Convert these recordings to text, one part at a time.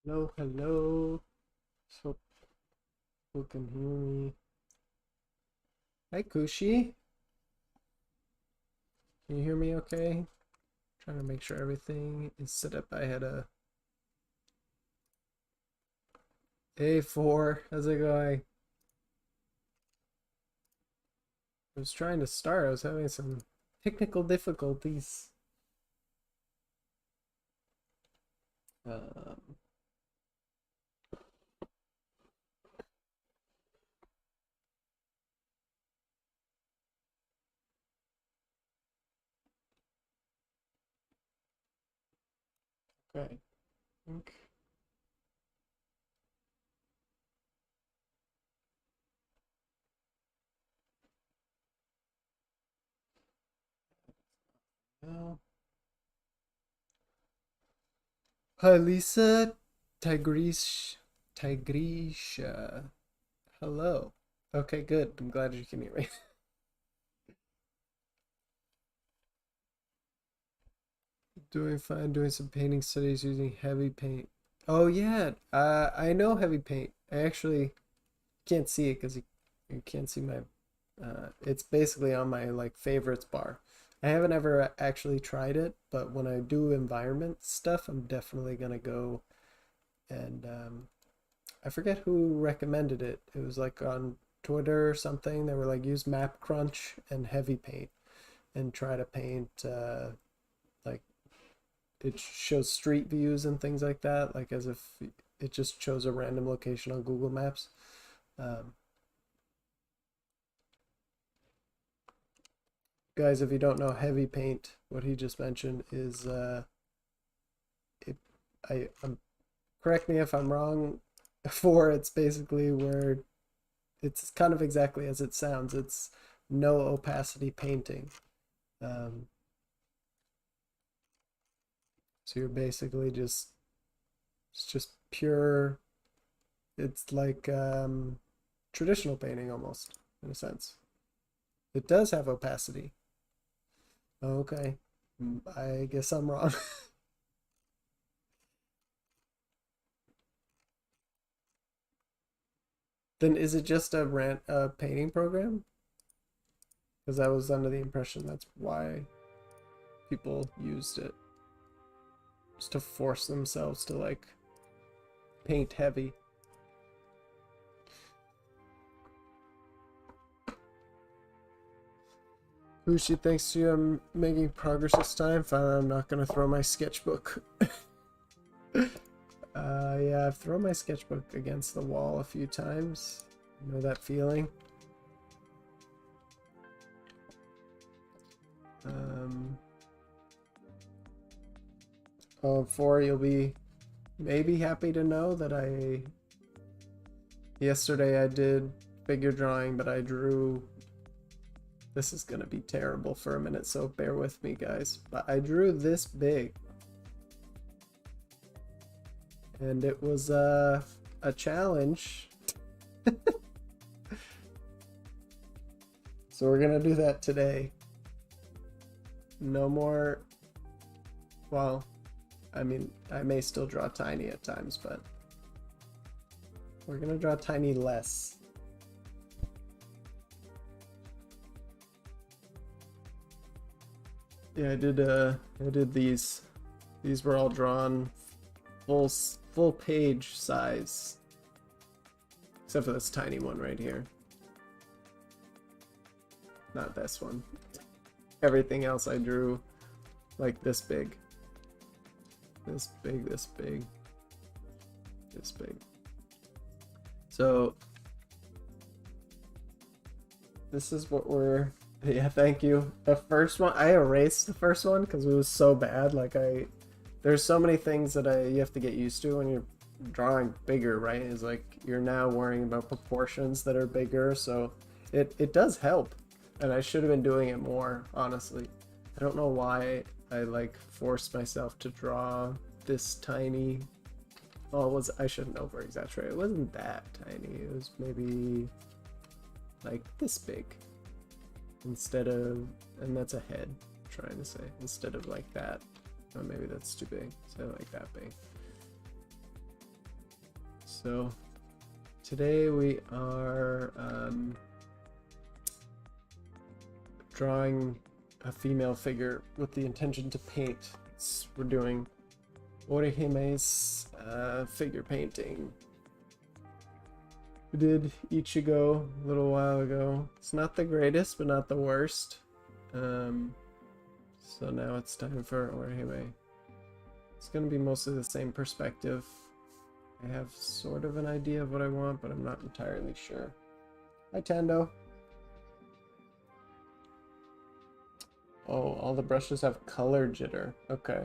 Hello, hello. So people can hear me. Hi, Kushi. Can you hear me okay? Trying to make sure everything is set up. I had a A4. How's it going? I was trying to start. I was having some technical difficulties. Um, okay. Think. Well. Hi, Lisa. Tigrisha. Hello. Okay, good. I'm glad you can hear me. Doing fine, doing some painting studies using heavy paint. Oh yeah, I know heavy paint. I actually can't see it because you can't see my. It's basically on my like favorites bar. I haven't ever actually tried it, but when I do environment stuff, I'm definitely gonna go and I forget who recommended it. It was like on Twitter or something. They were like use map crunch and heavy paint and try to paint like it shows street views and things like that, like as if it just chose a random location on Google Maps. Um, Guys, if you don't know heavy paint, what he just mentioned is it, correct me if I'm wrong. For it's basically where it's kind of exactly as it sounds. It's no opacity painting. Um, so you're basically just it's just pure. It's like traditional painting almost in a sense. It does have opacity. Okay. I guess I'm wrong. Then is it just a painting program? Because I was under the impression that's why people used it. Just to force themselves to like paint heavy. Uchi, thanks to you, I'm making progress this time. Finally, I'm not gonna throw my sketchbook. Yeah, I've thrown my sketchbook against the wall a few times. You know that feeling? Um, oh, four, you'll be maybe happy to know that yesterday I did figure drawing, but I drew. This is gonna be terrible for a minute, so bear with me, guys. But I drew this big, and it was a challenge. So we're gonna do that today. No more. Well, I mean, I may still draw tiny at times, but we're gonna draw tiny less. Yeah, I did these. These were all drawn full page size, except for this tiny one right here. Not this one. Everything else I drew like this big. This big, this big, this big. So this is what we're. Yeah, thank you. The first one, I erased the first one because it was so bad. Like there's so many things that you have to get used to when you're drawing bigger, right? Is like you're now worrying about proportions that are bigger, so it does help. And I should have been doing it more, honestly. I don't know why I like forced myself to draw this tiny. Oh, I shouldn't over exaggerate. It wasn't that tiny. It was maybe like this big instead of, and that's a head. I'm trying to say instead of like that. Oh, maybe that's too big. So like that big. So today we are drawing a female figure with the intention to paint. We're doing Orihime's figure painting. We did Ichigo a little while ago. It's not the greatest, but not the worst. So now it's time for Orihime. It's going to be mostly the same perspective. I have sort of an idea of what I want, but I'm not entirely sure. Hi, Tando. Oh, all the brushes have color jitter. Okay.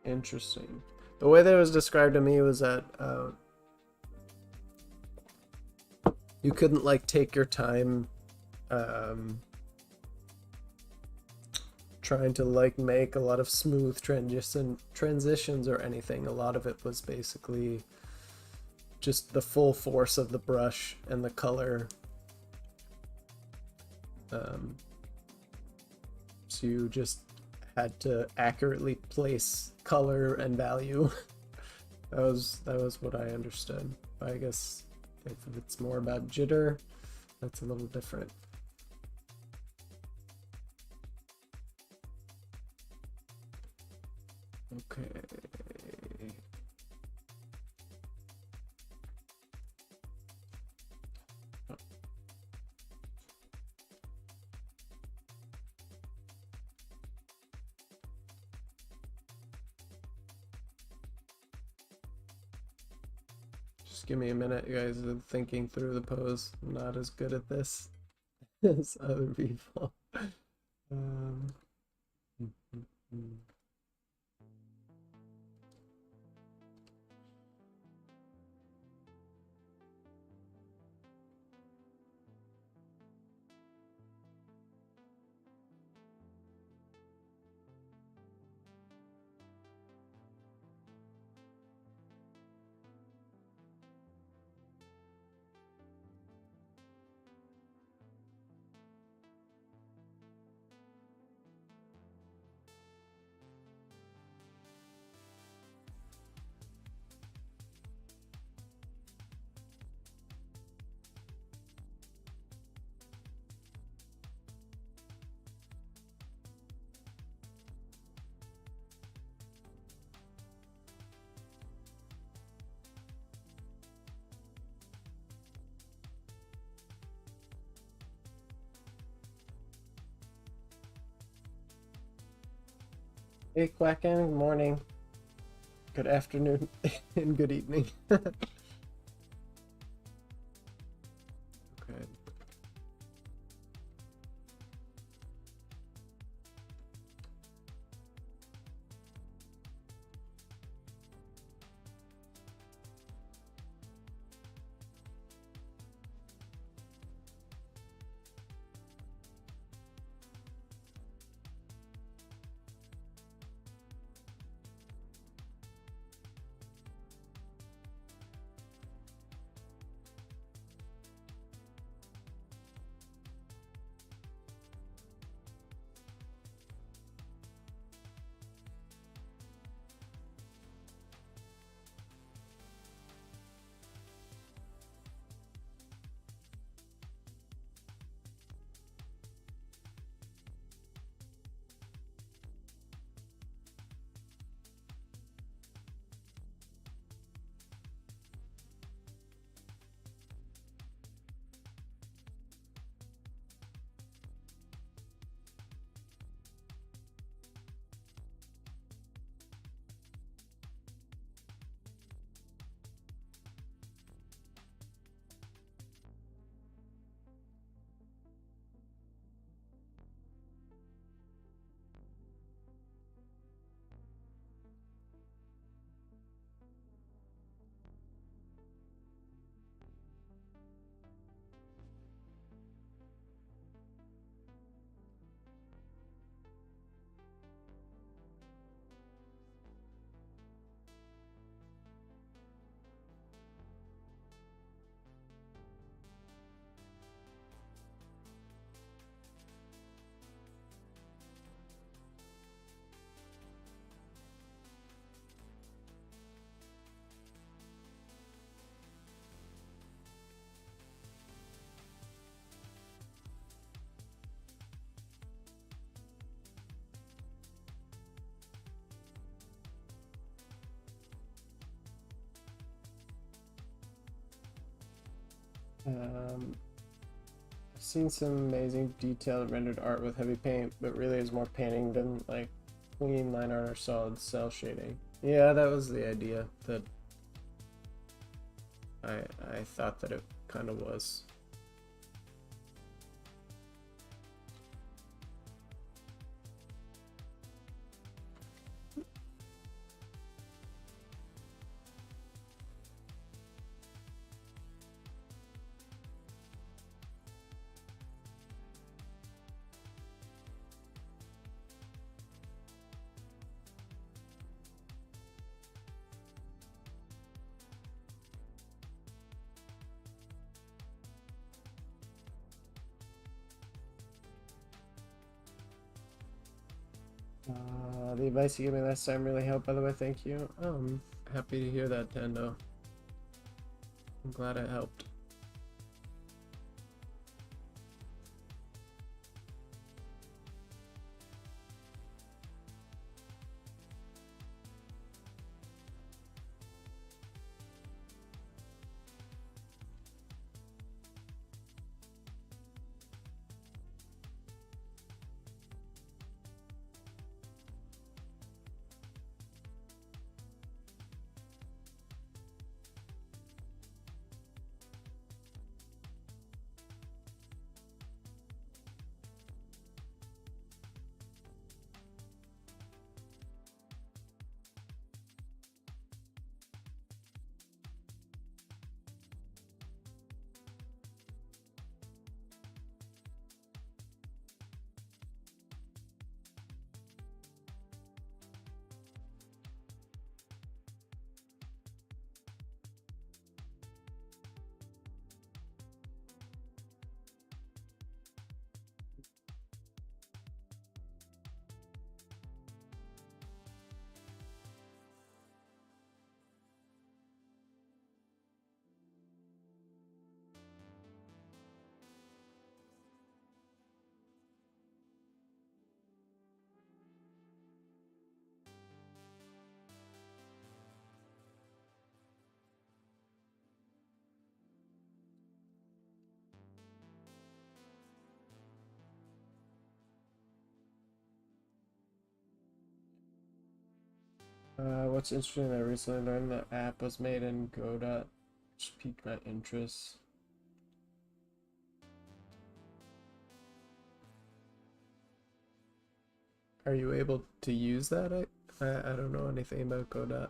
Interesting. The way that it was described to me was that you couldn't like take your time trying to like make a lot of smooth transitions or anything. A lot of it was basically just the full force of the brush and the color. So you just had to accurately place color and value. that was what I understood. I guess if it's more about jitter, that's a little different. Okay. Just give me a minute, you guys are thinking through the pose. I'm not as good at this as other people. Hey, Quacken, good morning, good afternoon, and good evening. Okay. I've seen some amazing detailed rendered art with heavy paint, but really is more painting than like clean line art or solid cell shading. Yeah, that was the idea that I thought that it kind of was. The advice you gave me last time really helped, by the way, thank you. I'm happy to hear that, Tando. I'm glad it helped. What's interesting, I recently learned the app was made in Godot, which piqued my interest. Are you able to use that? I don't know anything about Godot.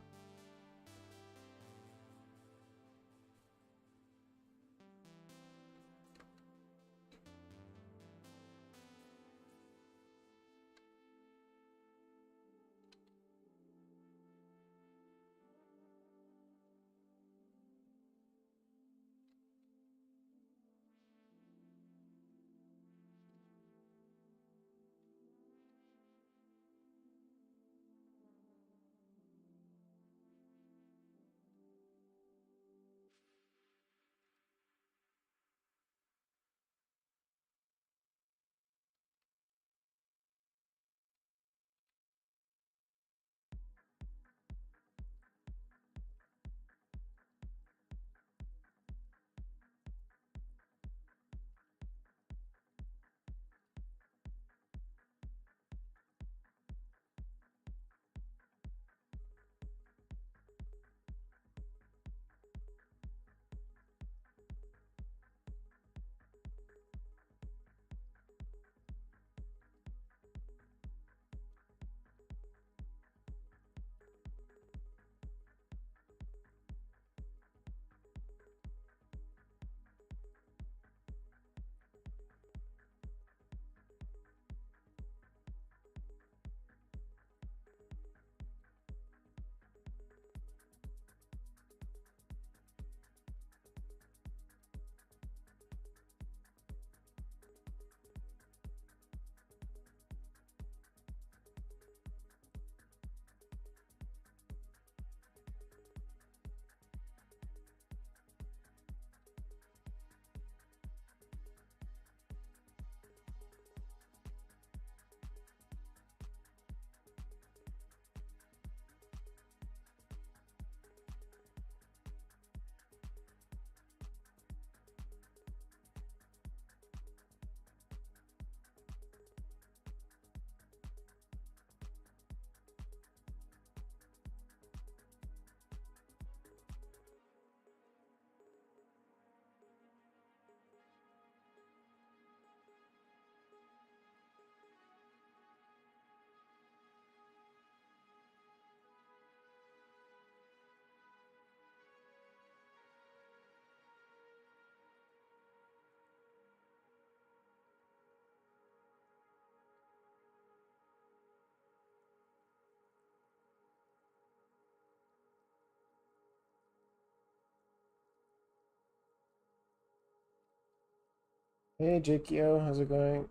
Hey Jakio, how's it going?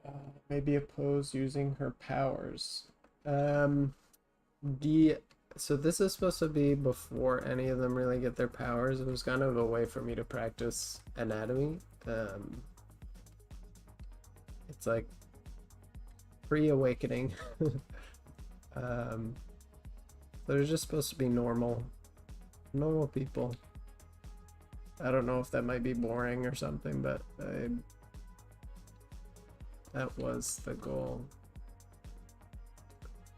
Uh, Maybe oppose using her powers. Um, the so this is supposed to be before any of them really get their powers. It was kind of a way for me to practice anatomy. Um, it's like pre-awakening. um, they're just supposed to be normal people. I don't know if that might be boring or something, but that was the goal.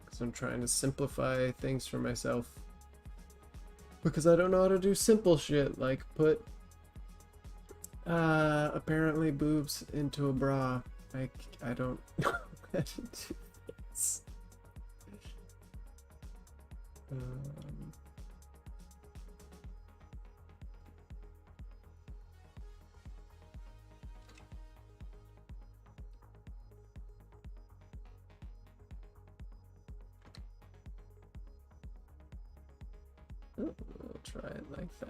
Because I'm trying to simplify things for myself. Because I don't know how to do simple shit like put apparently boobs into a bra. I don't know how to do this. Um, we'll try it like that.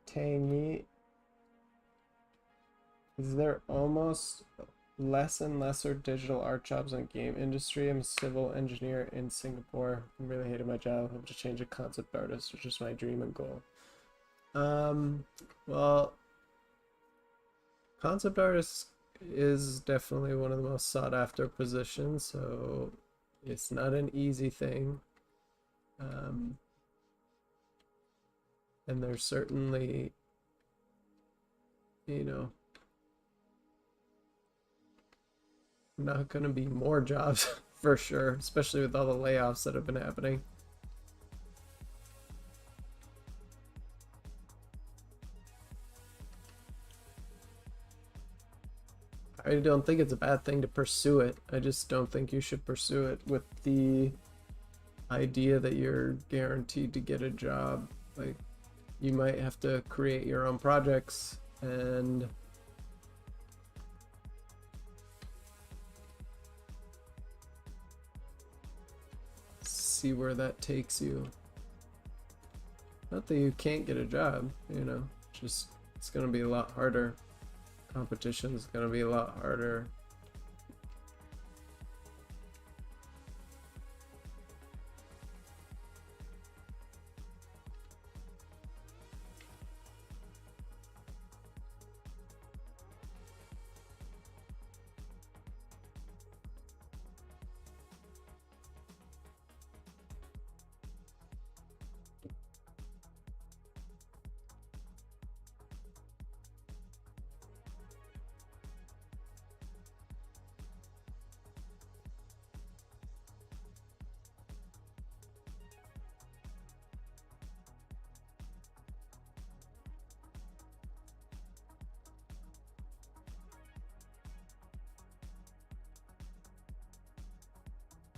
Tangy. Is there almost less and lesser digital art jobs in the game industry? I'm a civil engineer in Singapore. I really hated my job. I hope to change a concept artist, which is my dream and goal. Well, concept artist is definitely one of the most sought after positions, so it's not an easy thing. Um, and there's certainly, you know, not going to be more jobs for sure, especially with all the layoffs that have been happening. I don't think it's a bad thing to pursue it. I just don't think you should pursue it with the idea that you're guaranteed to get a job. Like, you might have to create your own projects and see where that takes you. Not that you can't get a job, just it's gonna be a lot harder. Competition's gonna be a lot harder.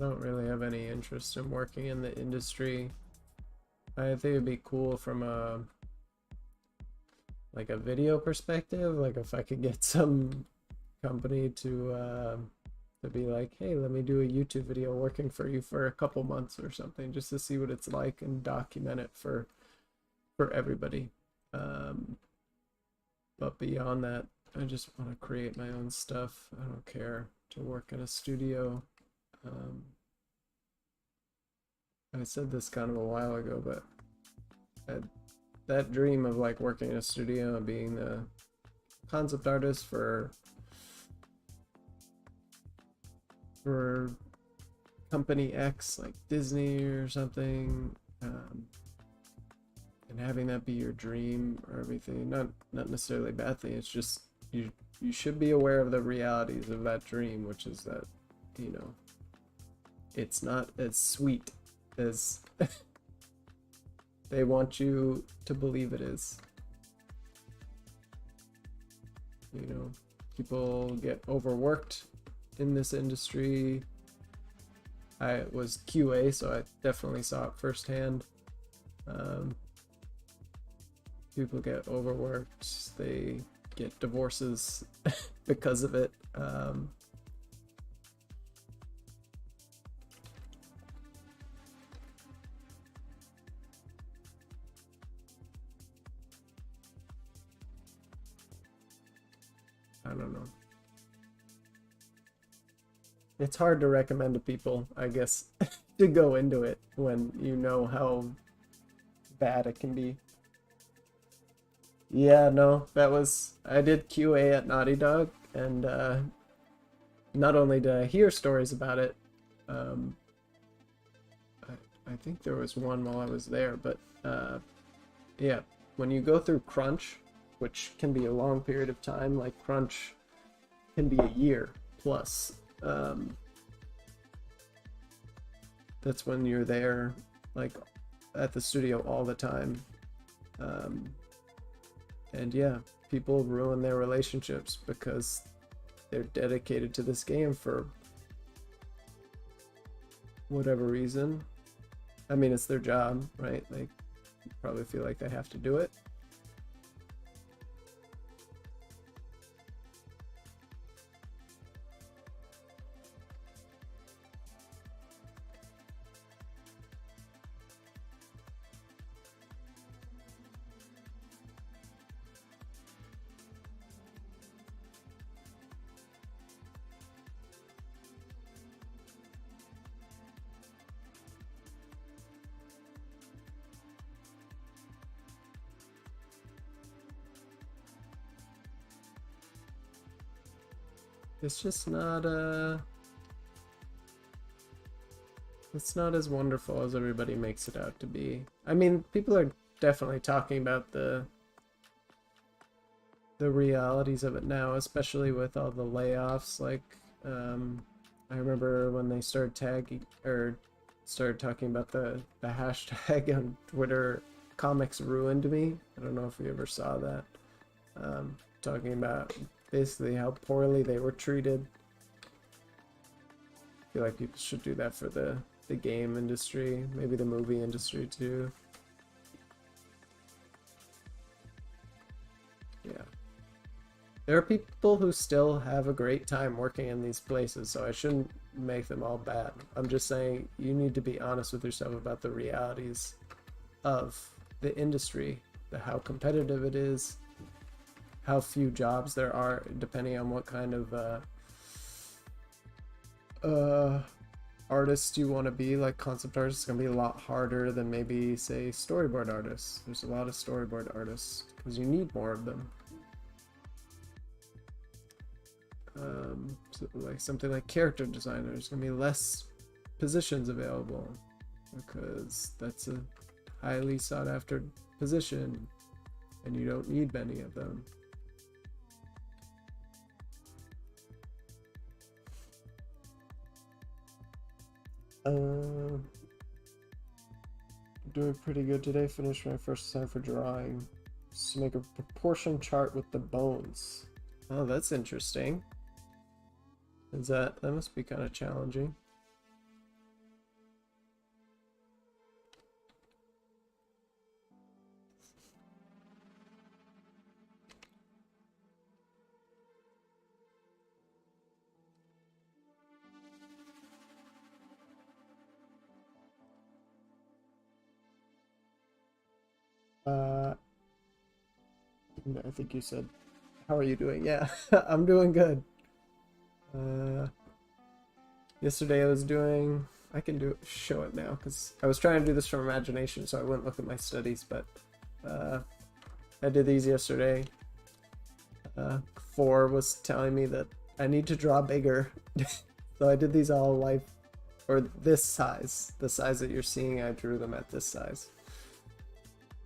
I don't really have any interest in working in the industry. I think it'd be cool from a like a video perspective, like if I could get some company to be like, hey, let me do a YouTube video working for you for a couple months or something, just to see what it's like and document it for everybody. Um, but beyond that, I just want to create my own stuff. I don't care to work in a studio. Um, I said this kind of a while ago, but that dream of like working in a studio and being the concept artist for for company X, like Disney or something, and having that be your dream or everything. Not necessarily a bad thing. It's just you should be aware of the realities of that dream, which is that, you know, it's not as sweet as they want you to believe it is. You know, people get overworked in this industry. I was QA, so I definitely saw it firsthand. People get overworked. They get divorces because of it. I don't know. It's hard to recommend to people, I guess, to go into it when you know how bad it can be. Yeah, no, I did QA at Naughty Dog, and not only did I hear stories about it, um, I think there was one while I was there, but yeah, when you go through crunch, which can be a long period of time, like crunch can be a year plus. That's when you're there, like at the studio all the time. And yeah, people ruin their relationships because they're dedicated to this game for whatever reason. I mean, it's their job, right? They probably feel like they have to do it. It's just not it's not as wonderful as everybody makes it out to be. I mean, people are definitely talking about the realities of it now, especially with all the layoffs. Like, I remember when they started tagging or started talking about the hashtag on Twitter, comics ruined me. I don't know if you ever saw that. Talking about basically how poorly they were treated. I feel like people should do that for the game industry, maybe the movie industry too. Yeah. There are people who still have a great time working in these places, so I shouldn't make them all bad. I'm just saying you need to be honest with yourself about the realities of the industry, how competitive it is, how few jobs there are, depending on what kind of artist you want to be. Like concept artists is going to be a lot harder than maybe, say, storyboard artists. There's a lot of storyboard artists because you need more of them. So like something like character designer, there's going to be less positions available because that's a highly sought after position and you don't need many of them. Doing pretty good today. Finished my first assignment for drawing. Just to make a proportion chart with the bones. Oh, that's interesting. That must be kind of challenging. I think you said, how are you doing? Yeah, I'm doing good. Yesterday I was doing, I can show it now because I was trying to do this from imagination so I wouldn't look at my studies, but I did these yesterday. 4 was telling me that I need to draw bigger So I did these all life, or this size, the size that you're seeing. I drew them at this size.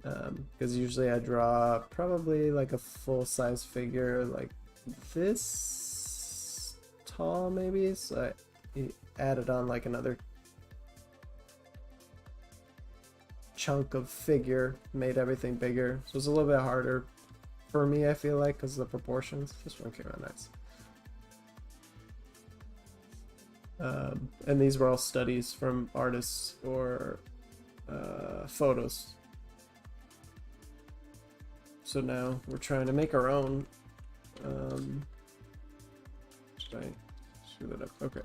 Because usually I draw probably like a full-size figure like this tall maybe, so I added on like another chunk of figure, made everything bigger, so it's a little bit harder for me, I feel like, because of the proportions. This one came out nice. And these were all studies from artists or photos. So now we're trying to make our own. Should I screw that up? Okay.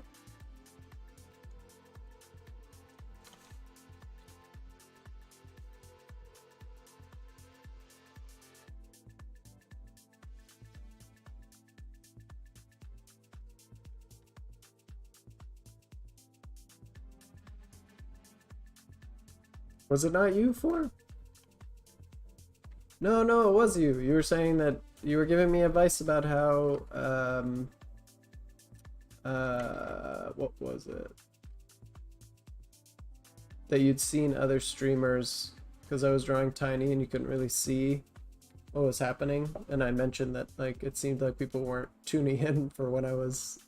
Was it not you, For? No, no, it was you. You were saying that you were giving me advice about how, what was it? That you'd seen other streamers, because I was drawing tiny and you couldn't really see what was happening. And I mentioned that, like, it seemed like people weren't tuning in for when I was,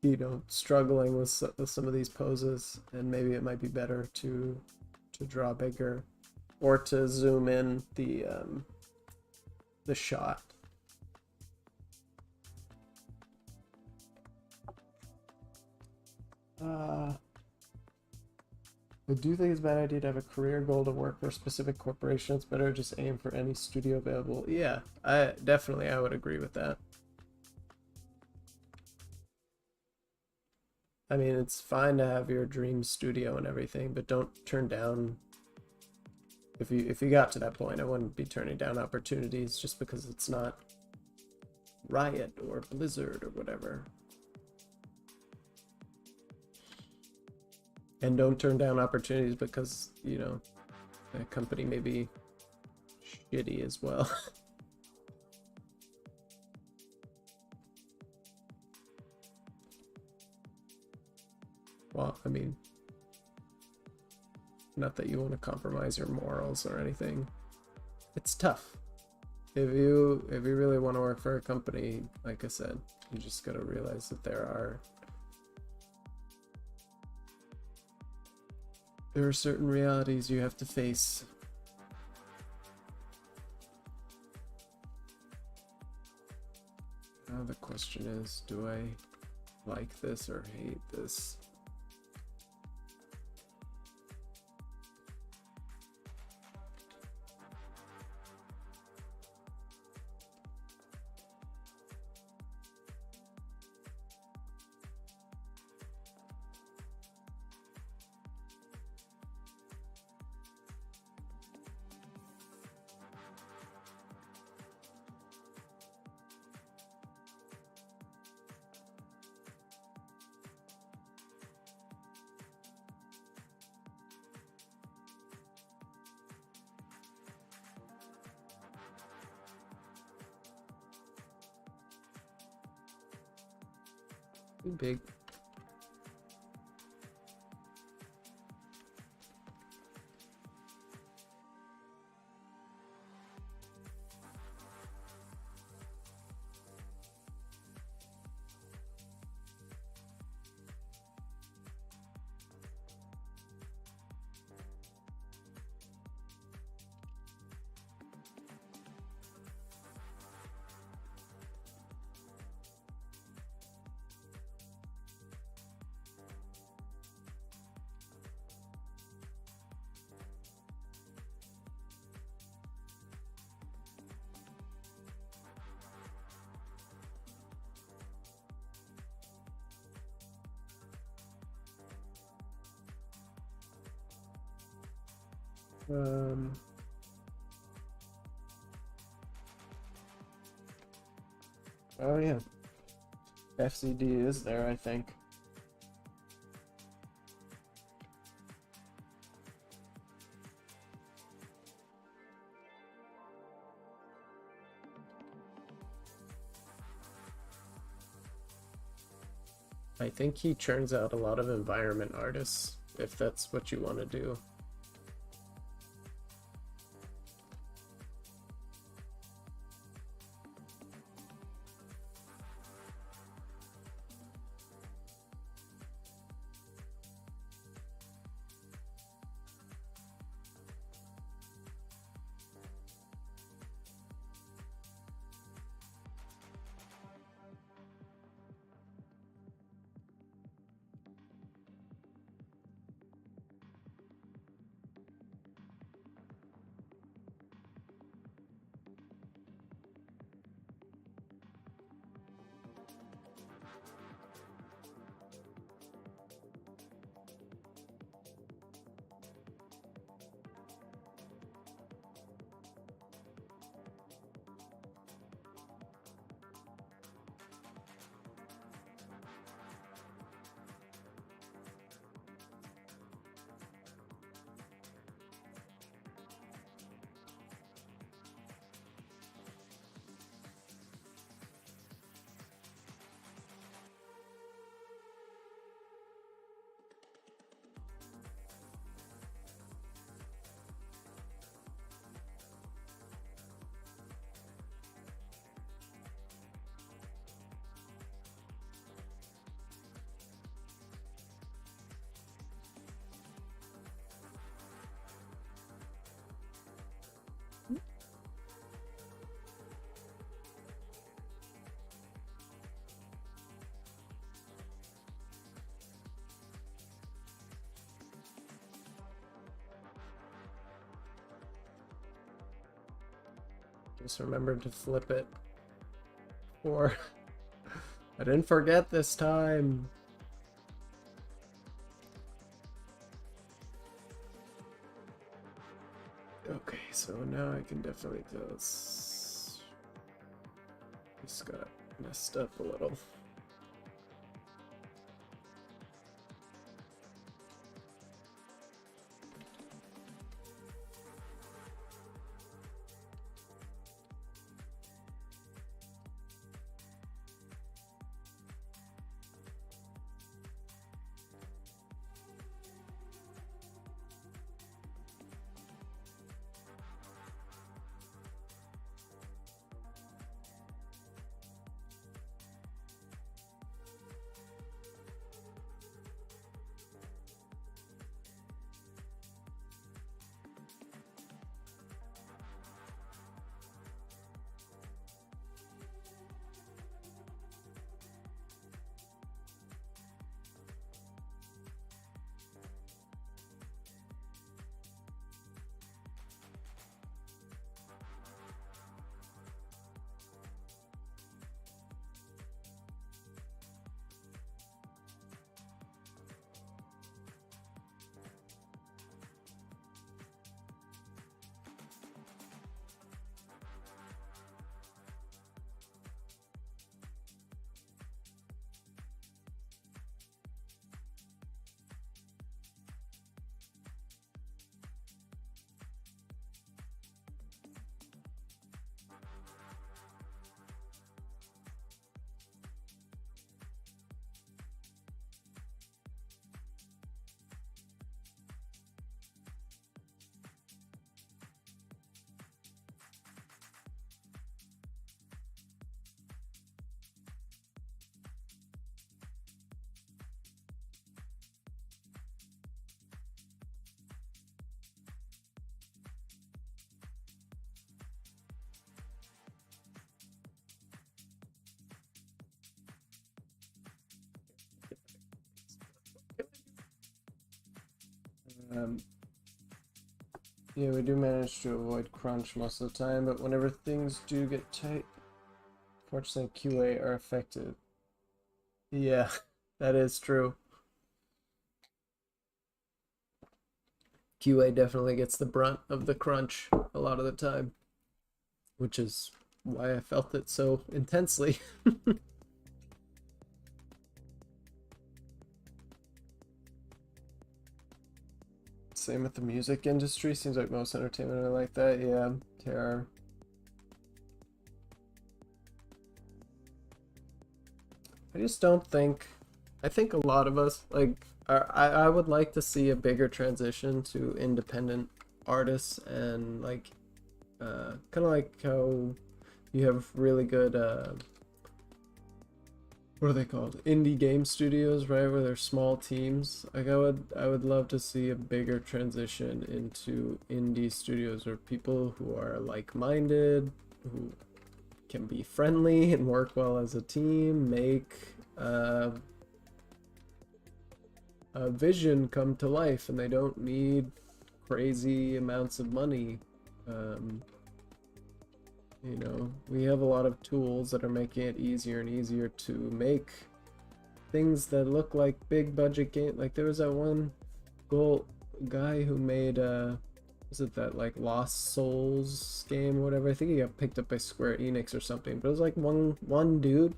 you know, struggling with some of these poses, and maybe it might be better to draw bigger. Or to zoom in the shot. I do think it's a bad idea to have a career goal to work for a specific corporation. It's better to just aim for any studio available. Yeah, I would agree with that. I mean, it's fine to have your dream studio and everything, but don't turn down. If you got to that point, I wouldn't be turning down opportunities just because it's not Riot or Blizzard or whatever. And don't turn down opportunities because, you know, a company may be shitty as well. Well, I mean, not that you want to compromise your morals or anything. It's tough. If you really want to work for a company, like I said, you just gotta realize that there are certain realities you have to face. Now the question is, do I like this or hate this? Too big. Oh yeah, FCD is there, I think. I think he churns out a lot of environment artists, if that's what you want to do. Just remember to flip it. Or I didn't forget this time. Okay, so now I can definitely tell it's just got messed up a little. Um, yeah, we do manage to avoid crunch most of the time, but whenever things do get tight, fortunately QA are affected. Yeah, that is true. QA definitely gets the brunt of the crunch a lot of the time, which is why I felt it so intensely. Same with the music industry. Seems like most entertainment are like that. Yeah, they are. I just don't think I think a lot of us like I would like to see a bigger transition to independent artists and like kind of like how you have really good what are they called? Indie game studios, right? Where they're small teams. Like I would love to see a bigger transition into indie studios where people who are like-minded, who can be friendly and work well as a team, make a vision come to life, and they don't need crazy amounts of money. Um, we have a lot of tools that are making it easier and easier to make things that look like big budget game. Like there was that one goal guy who made was it that like Lost Souls game or whatever? I think he got picked up by Square Enix or something. But it was like one dude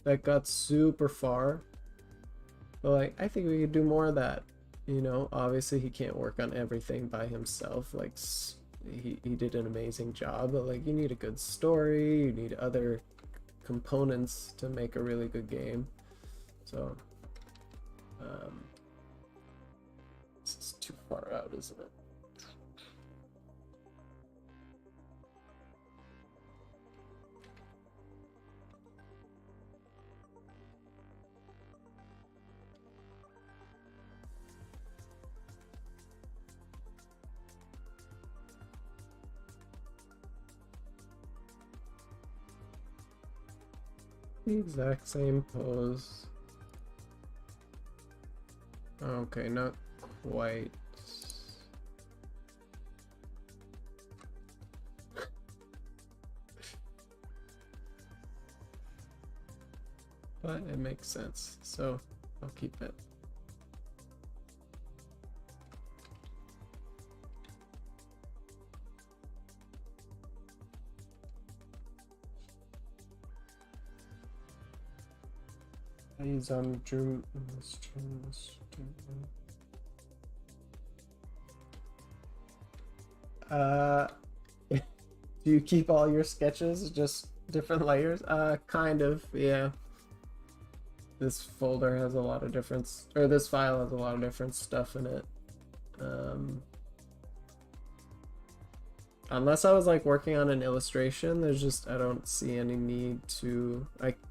that got super far. But like I think we could do more of that. Obviously he can't work on everything by himself. Like he did an amazing job, but like you need a good story, you need other components to make a really good game. So this is too far out, isn't it? The exact same pose. Okay, not quite. But it makes sense, so I'll keep it. He's on Drew. Do you keep all your sketches just different layers? Kind of, yeah. This folder has a lot of different, or this file has a lot of different stuff in it. Unless I was like working on an illustration, I don't see any need to,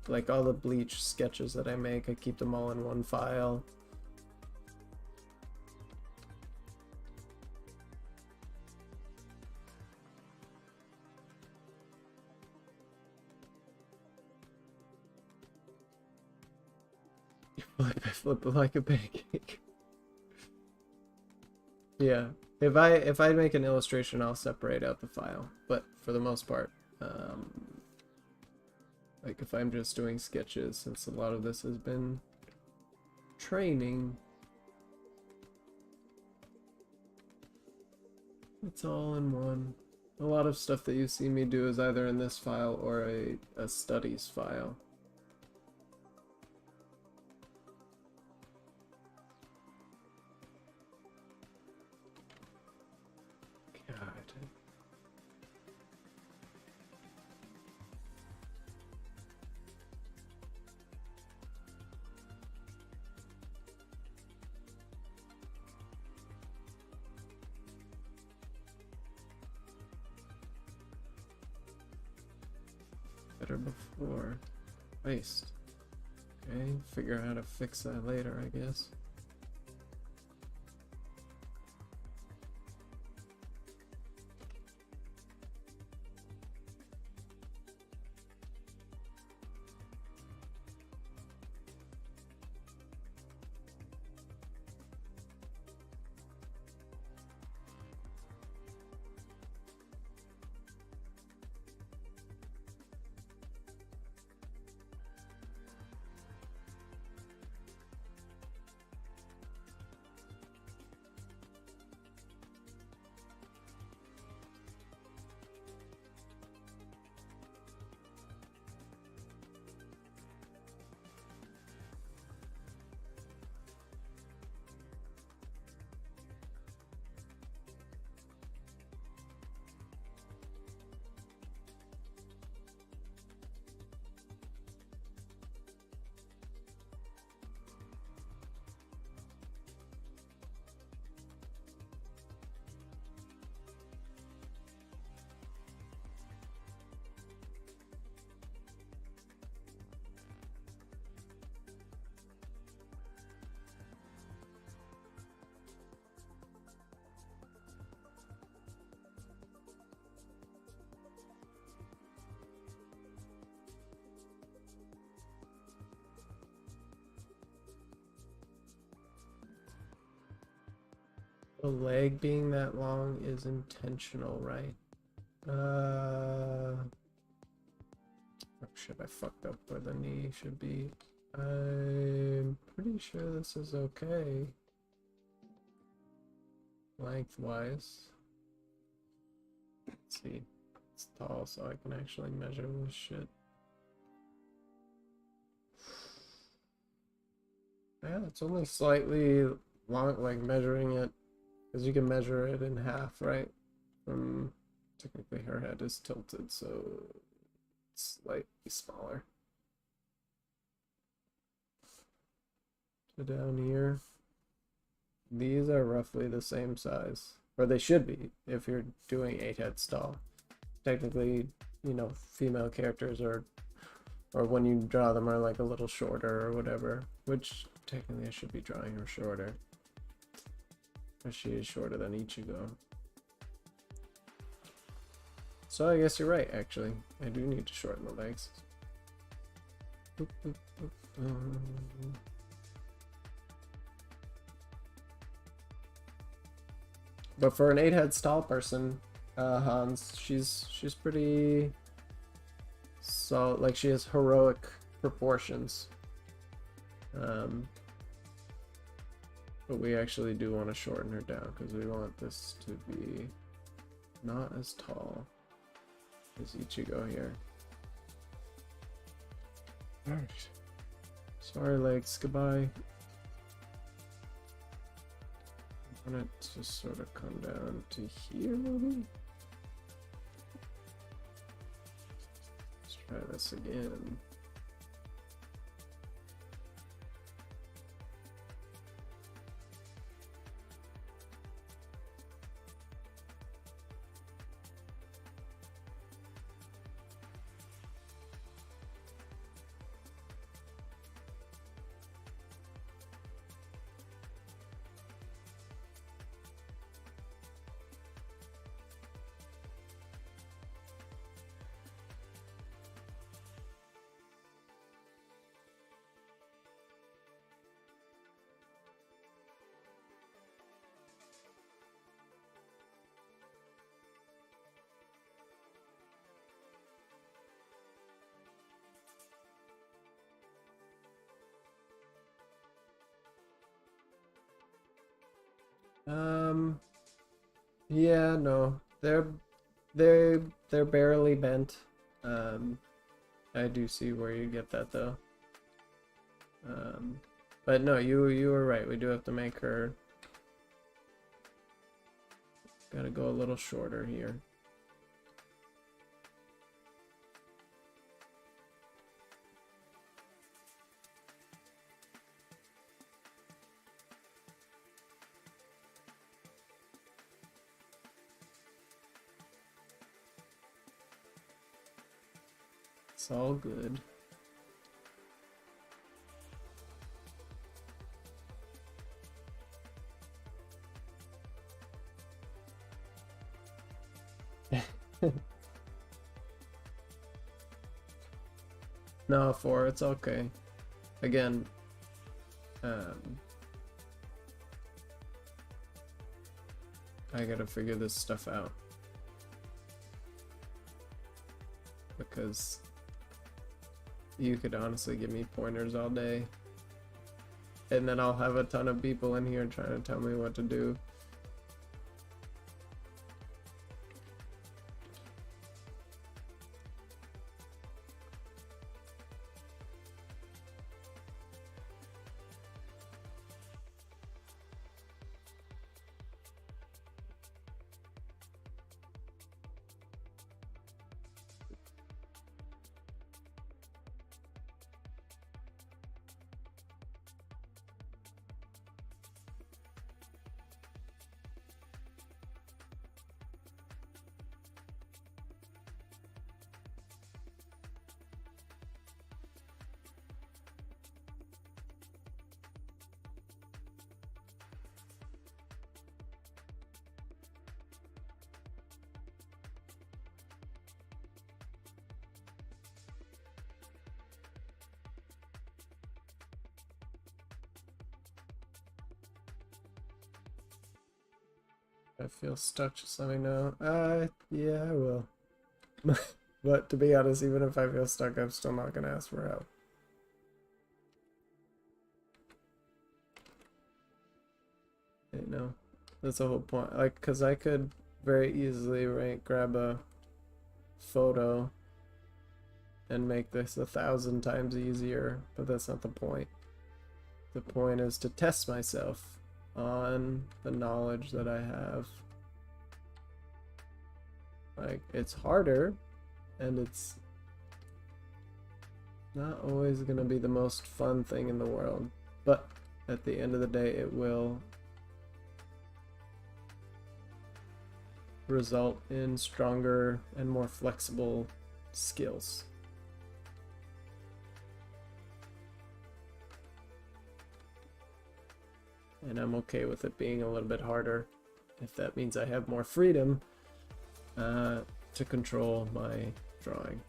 like all the Bleach sketches that I make, I keep them all in one file. I flip it like a pancake. Yeah. If I make an illustration, I'll separate out the file. But for the most part, like if I'm just doing sketches, since a lot of this has been training, it's all in one. A lot of stuff that you see me do is either in this file or a studies file. Better before. Waste. Okay, figure out how to fix that later, I guess. The leg being that long is intentional, right? Oh shit, I fucked up where the knee should be. I'm pretty sure this is okay. Lengthwise. Let's see. It's tall, so I can actually measure this shit. Yeah, it's only slightly long, like measuring it, because you can measure it in half, right? From technically her head is tilted, so it's slightly smaller. So down here, these are roughly the same size, or they should be if you're doing 8-head stall. Technically, you know, female characters are, or when you draw them, are like a little shorter or whatever, which technically I should be drawing her shorter. But she is shorter than Ichigo. So I guess you're right, actually. I do need to shorten the legs. Boop, boop, boop. But for an 8-head stall person, Hans, she's pretty solid. Like, she has heroic proportions. But we actually do want to shorten her down because we want this to be not as tall as Ichigo here. Alright. Sorry, legs. Goodbye. I want it to sort of come down to here, maybe? Let's try this again. Yeah, no, they're barely bent. I do see where you get that though. But no, you were right. We do have to make her. Gotta go a little shorter here. It's all good. No, 4, it's okay. Again, I gotta figure this stuff out. Because you could honestly give me pointers all day. And then I'll have a ton of people in here trying to tell me what to do. If I feel stuck, just let me know. Yeah, I will. But to be honest, even if I feel stuck, I'm still not gonna ask for help. You know, that's the whole point. Like, because I could very easily, right, grab a photo and make this 1,000 times easier, but that's not the point. The point is to test myself on the knowledge that I have. Like, it's harder, and it's not always gonna be the most fun thing in the world, but at the end of the day, it will result in stronger and more flexible skills. And I'm okay with it being a little bit harder if that means I have more freedom to control my drawing.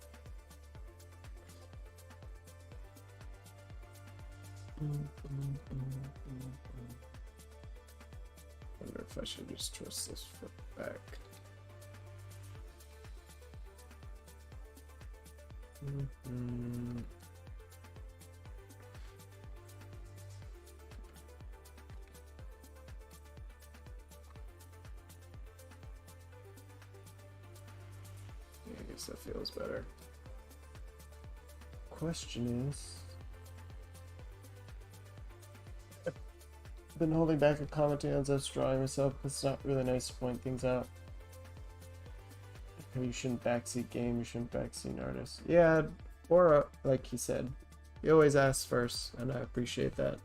Wonder if I should just twist this foot back. Yeah, I guess that feels better. Question is, I've been holding back a commenting on Zep's drawing myself because it's not really nice to point things out. You shouldn't backseat game, you shouldn't backseat an artist. Yeah, or like he said, he always asks first, and I appreciate that.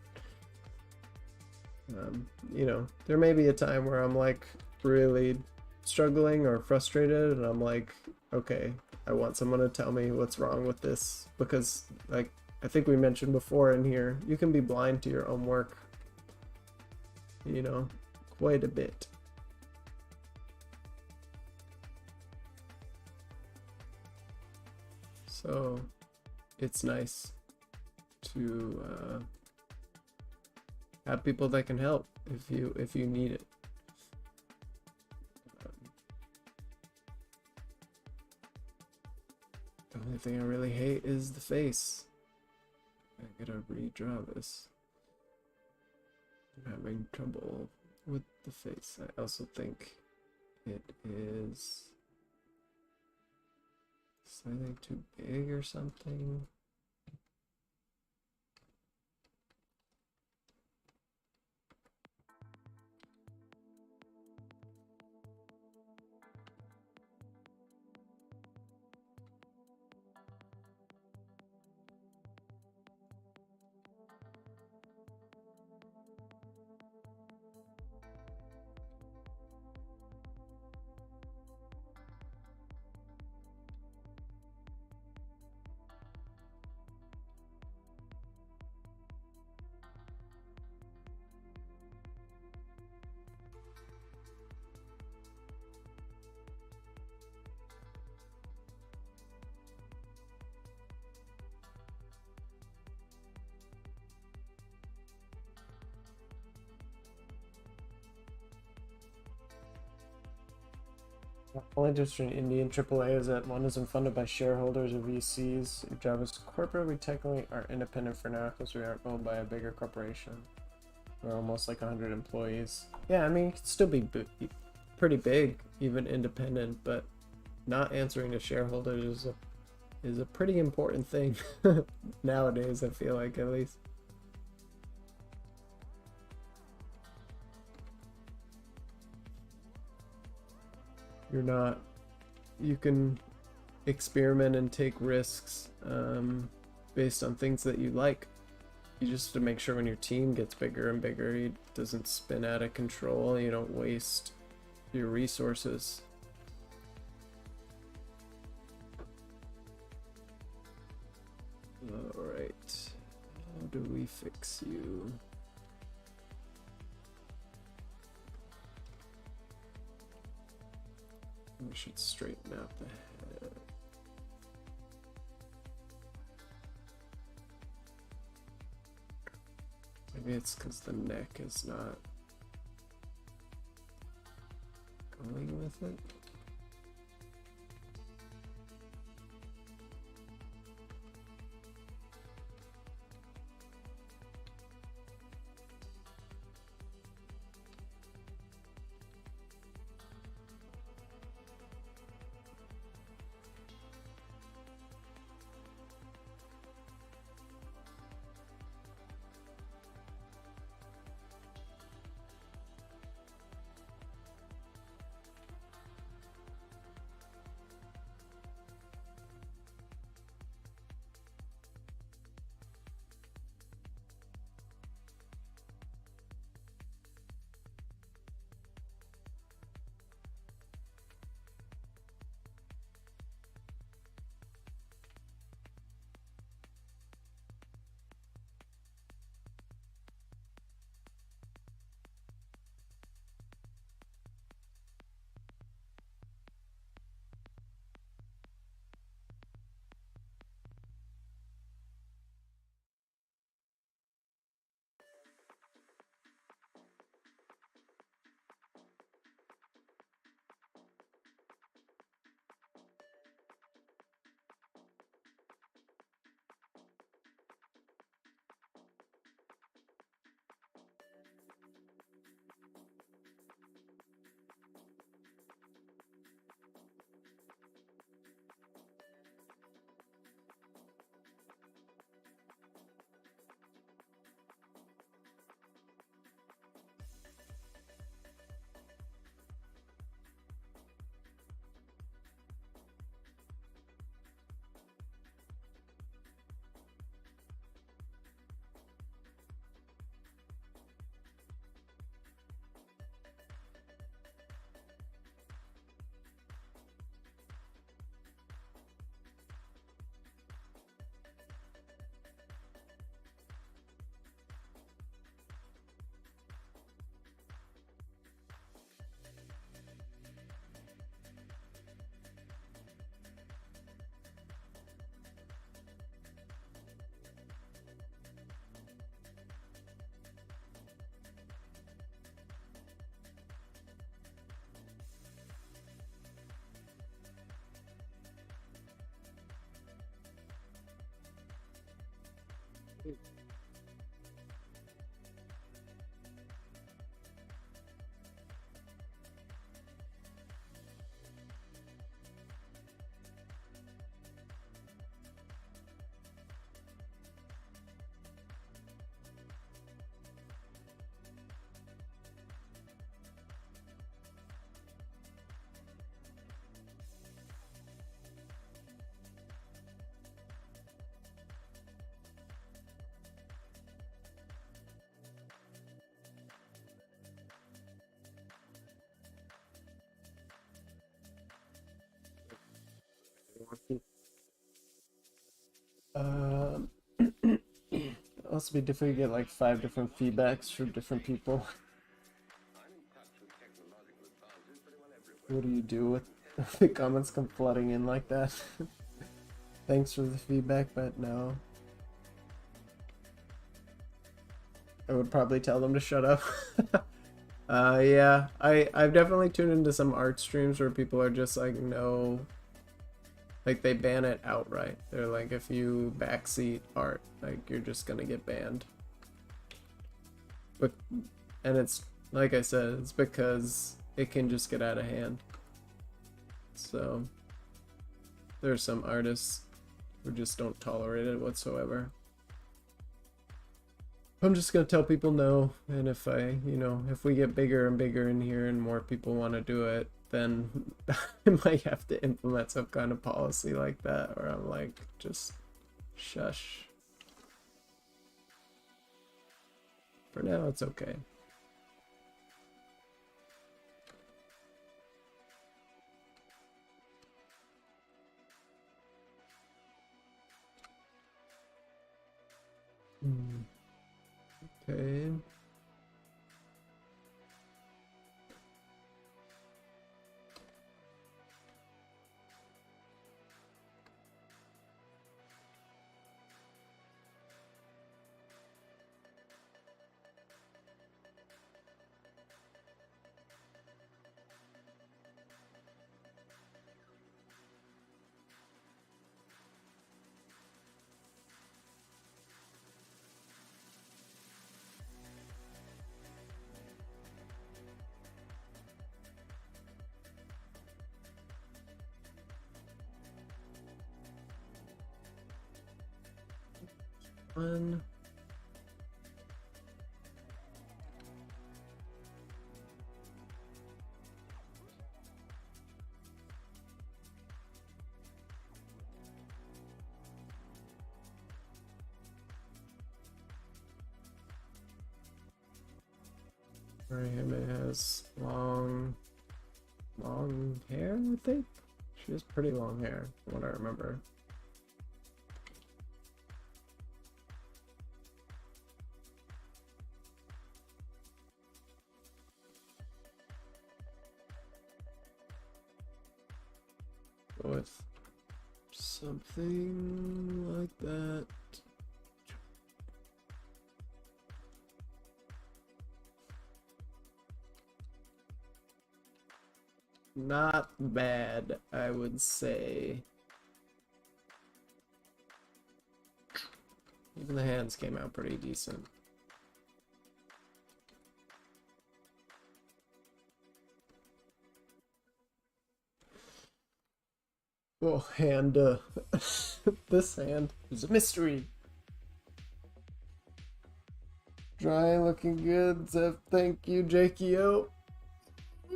You know, there may be a time where I'm like really struggling or frustrated, and I'm like, okay, I want someone to tell me what's wrong with this, because like I think we mentioned before in here, you can be blind to your own work, you know, quite a bit. So it's nice to have people that can help if you need it. The only thing I really hate is the face. I gotta redraw this. I'm having trouble with the face. I also think it is slightly too big or something. Only difference between indie and AAA is that one isn't funded by shareholders or VCs. Your job is corporate. We technically are independent for now because we aren't owned by a bigger corporation. We're almost like 100 employees. Yeah, I mean, it could still be pretty big, even independent, but not answering to shareholders is a pretty important thing nowadays, I feel like, at least. You're not, you can experiment and take risks based on things that you like. You just have to make sure when your team gets bigger and bigger, it doesn't spin out of control, you don't waste your resources. Alright, how do we fix you? We should straighten out the head. Maybe it's because the neck is not. going with it. Um, also be different. You get like 5 different feedbacks from different people. What do you do with the comments come flooding in like that? Thanks for the feedback, but no. I would probably tell them to shut up. Yeah, I've definitely tuned into some art streams where people are just like, no, like they ban it outright. They're like, if you backseat art, like you're just gonna get banned. But, and it's, like I said, it's because it can just get out of hand. So, there's some artists who just don't tolerate it whatsoever. I'm just gonna tell people no, and if if we get bigger and bigger in here and more people want to do it, then I might have to implement some kind of policy like that, where I'm like, just shush. For now, it's okay. Okay. one. Orihime has long hair, I think. She has pretty long hair, from what I remember. With something like that. Not bad, I would say. Even the hands came out pretty decent. Oh, hand. This hand is a mystery. Dry, looking good. Zeph, thank you, Jakio.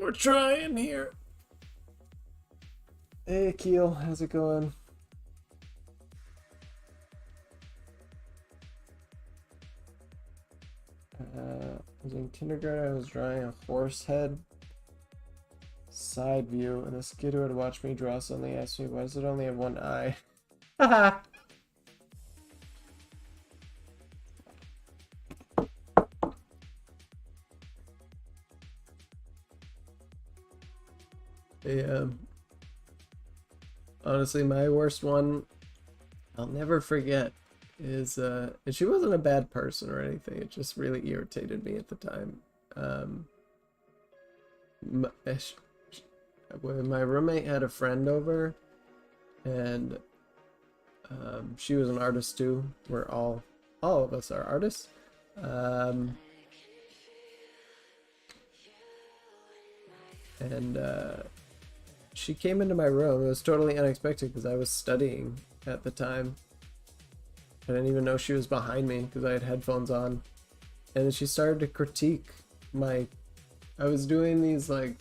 We're trying here. Hey, Keel, how's it going? I was in kindergarten. I was drawing a horse head side view, and this kid who had watched me draw suddenly asked me, "Why does it only have one eye?" Haha. Yeah. Honestly, my worst one, I'll never forget, is and she wasn't a bad person or anything. It just really irritated me at the time. When my roommate had a friend over, and she was an artist too. We're all of us are artists. And she came into my room. It was totally unexpected because I was studying at the time. I didn't even know she was behind me because I had headphones on. And then she started to critique my... I was doing these like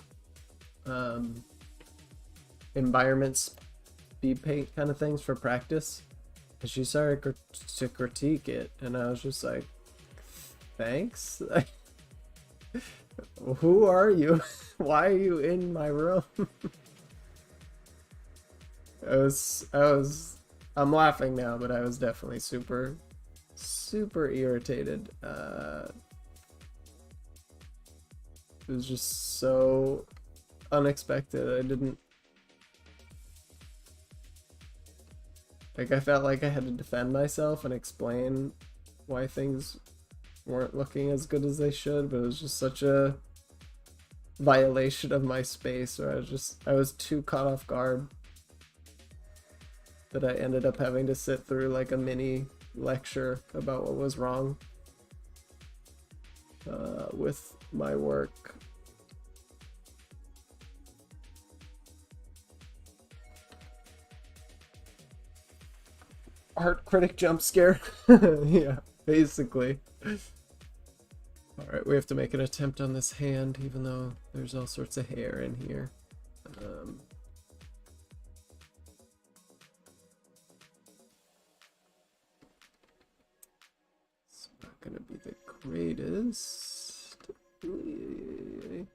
environment speed paint kind of things for practice. And she started to critique it. And I was just like, thanks? Who are you? Why are you in my room? I'm laughing now, but I was definitely super irritated. It was just so unexpected. I didn't... Like, I felt like I had to defend myself and explain why things weren't looking as good as they should, but it was just such a violation of my space where I was too caught off guard that I ended up having to sit through like a mini lecture about what was wrong with my work. Art critic jump scare. Yeah, basically. Alright, we have to make an attempt on this hand, even though there's all sorts of hair in here. It's not gonna be the greatest. Can we...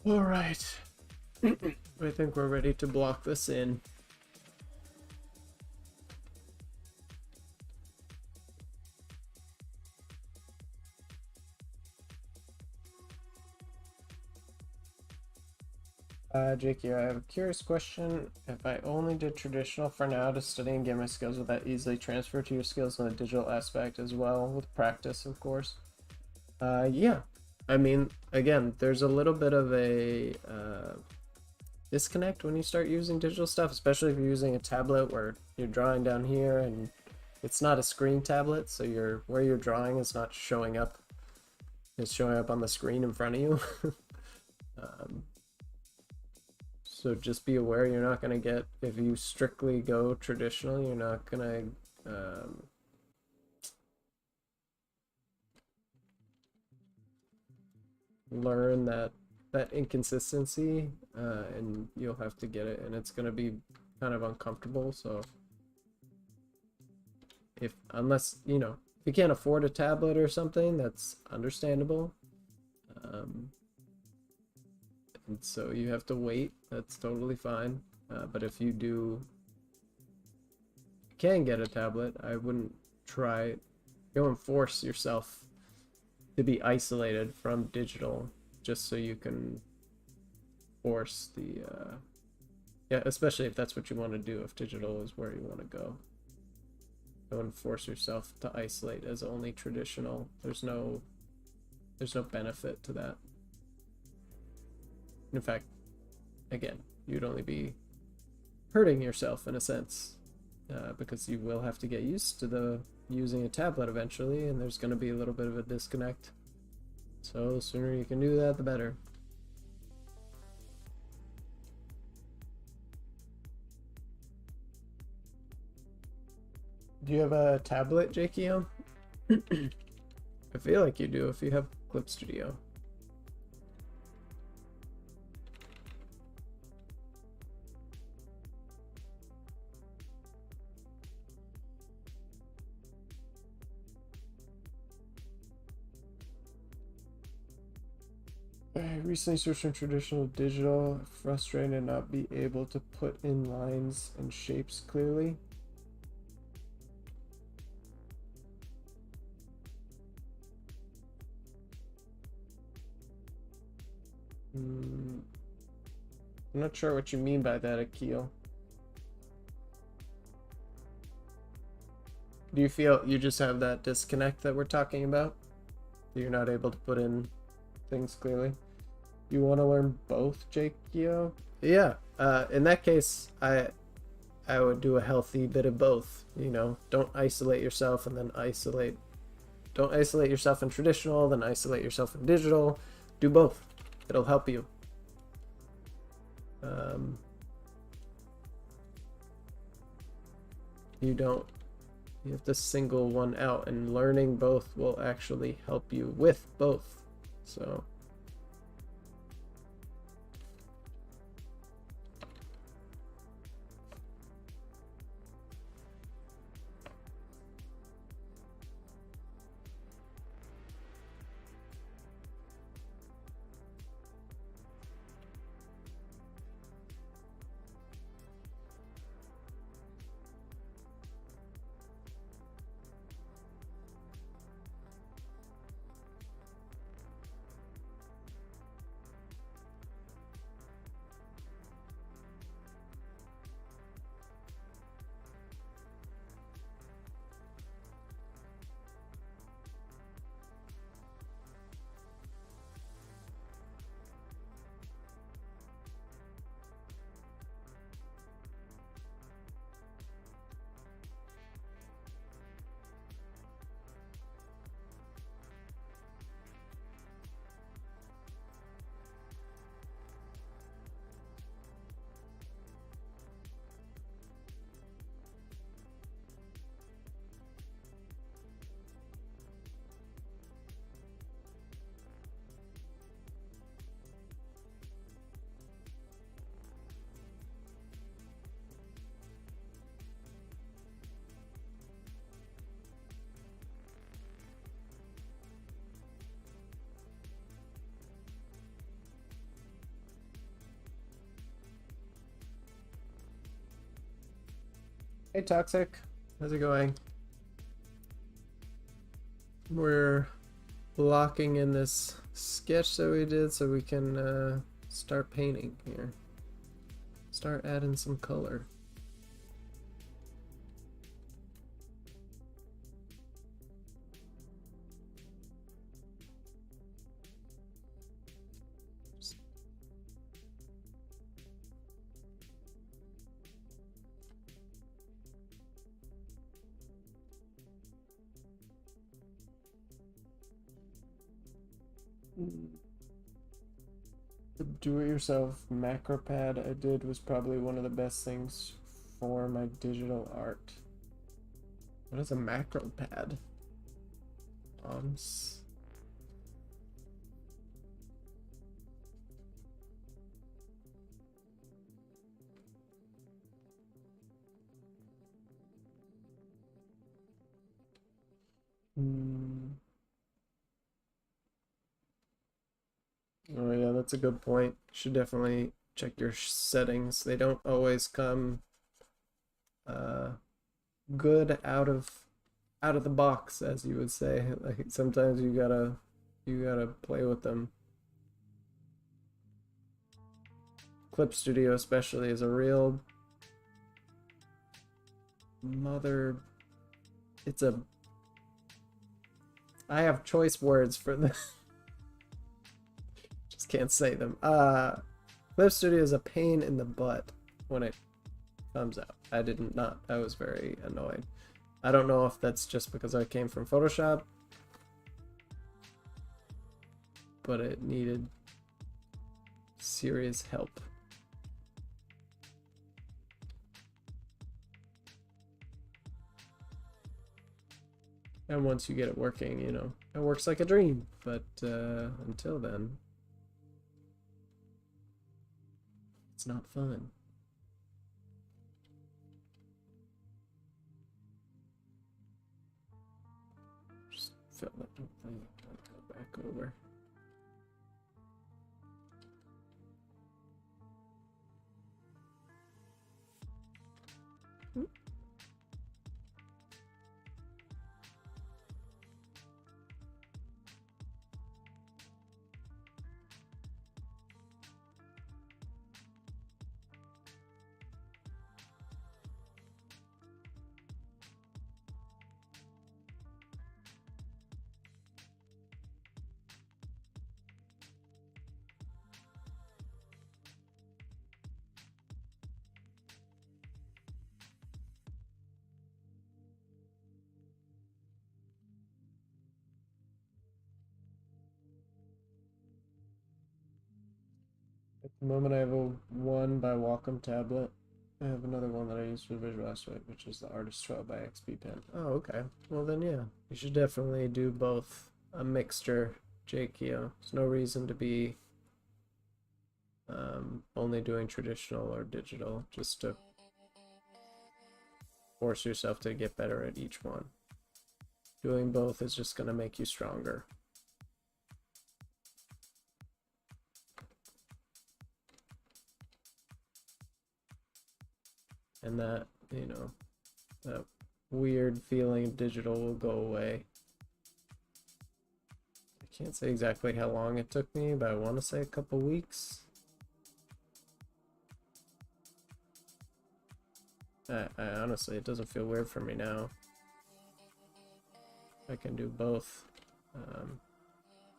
All right. I think we're ready to block this in. Jakey, I have a curious question. If I only did traditional for now to study and get my skills, would that easily transfer to your skills in the digital aspect as well, with practice, of course? Yeah. I mean, again, there's a little bit of a disconnect when you start using digital stuff, especially if you're using a tablet where you're drawing down here and it's not a screen tablet, so where you're drawing is not showing up. It's showing up on the screen in front of you. So just be aware you're not going to get, if you strictly go traditional, you're not going to learn that inconsistency, and you'll have to get it, and it's going to be kind of uncomfortable. So unless if you can't afford a tablet or something, that's understandable. And so you have to wait. That's totally fine. But if you can get a tablet, I wouldn't try. Go and force yourself to be isolated from digital, just so you can force the yeah, especially if that's what you want to do. If digital is where you want to go and force yourself to isolate as only traditional. There's no benefit to that. In fact, again, you'd only be hurting yourself in a sense, because you will have to get used to using a tablet eventually, and there's going to be a little bit of a disconnect. So the sooner you can do that, the better. Do you have a tablet, Jakio? I feel like you do if you have Clip Studio. I recently switched from traditional to digital. Frustrated to not be able to put in lines and shapes clearly. I'm not sure what you mean by that, Akil. Do you feel you just have that disconnect that we're talking about? You're not able to put in things clearly? You want to learn both, Jakio? Yeah. In that case, I would do a healthy bit of both. Don't isolate yourself and then isolate. Don't isolate yourself in traditional, then isolate yourself in digital. Do both. It'll help you. You have to single one out, and learning both will actually help you with both. So Hey Toxic, how's it going? We're blocking in this sketch that we did so we can start painting here. Start adding some color. The do-it-yourself macro pad I did was probably one of the best things for my digital art. What is a macro pad? Um, hmm. Oh yeah, that's a good point. Should definitely check your settings. They don't always come uh, good out of the box, as you would say. Like sometimes you gotta play with them. Clip Studio especially is a real mother. It's a. I have choice words for the. Just can't say them. Clip Studio is a pain in the butt when it comes out. I was very annoyed. I don't know if that's just because I came from Photoshop, but it needed serious help. And once you get it working, you know, it works like a dream. But until then, it's not fun. Just fill that thing. Go back over. At the moment, I have a one by Wacom tablet. I have another one that I use for Visual Aspect, which is the Artist 12 by XP pen. Oh, okay. Well then, yeah, you should definitely do both. A mixture, Jakio. There's no reason to be only doing traditional or digital, just to force yourself to get better at each one. Doing both is just going to make you stronger. And that, you know, that weird feeling of digital will go away. I can't say exactly how long it took me, but I want to say a couple weeks. I honestly, it doesn't feel weird for me now. I can do both.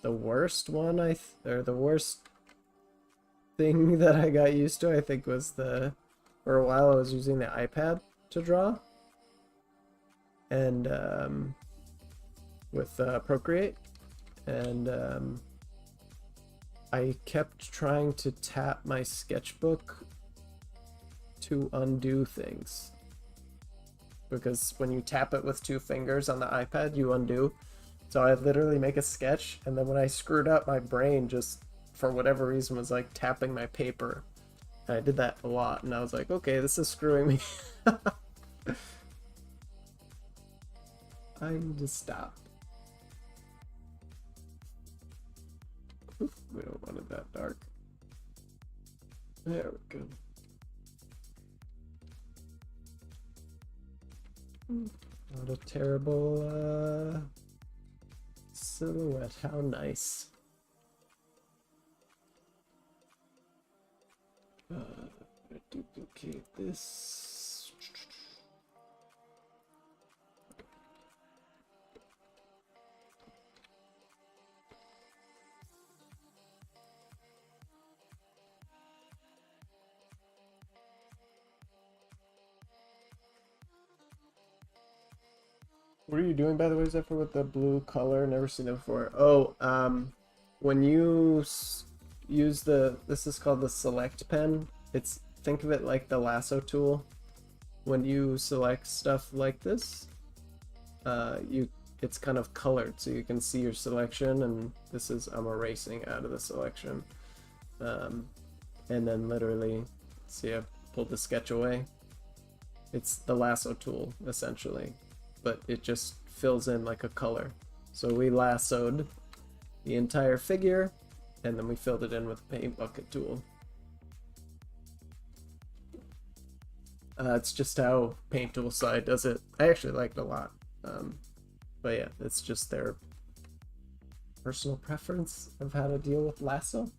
The worst one, or the worst thing that I got used to, I think, was for a while I was using the iPad to draw. And with Procreate. And I kept trying to tap my sketchbook to undo things, because when you tap it with two fingers on the iPad, you undo. So I literally make a sketch, and then when I screwed up, my brain just, for whatever reason, was like tapping my paper. And I did that a lot, and I was like, okay, this is screwing me. I need to stop. Oof, we don't want it that dark. There we go. What a terrible silhouette. How nice. Duplicate this. What are you doing, by the way, Zephyr, with the blue color? Never seen it before. Oh, when you use this is called the select pen. Think of it like the lasso tool. When you select stuff like this, it's kind of colored, so you can see your selection, and this is, I'm erasing out of the selection. And then literally, see, I pulled the sketch away. It's the lasso tool, essentially, but it just fills in like a color. So we lassoed the entire figure, and then we filled it in with the paint bucket tool. It's just how Paint Tool Side does it. I actually liked it a lot. But yeah, it's just their personal preference of how to deal with lasso.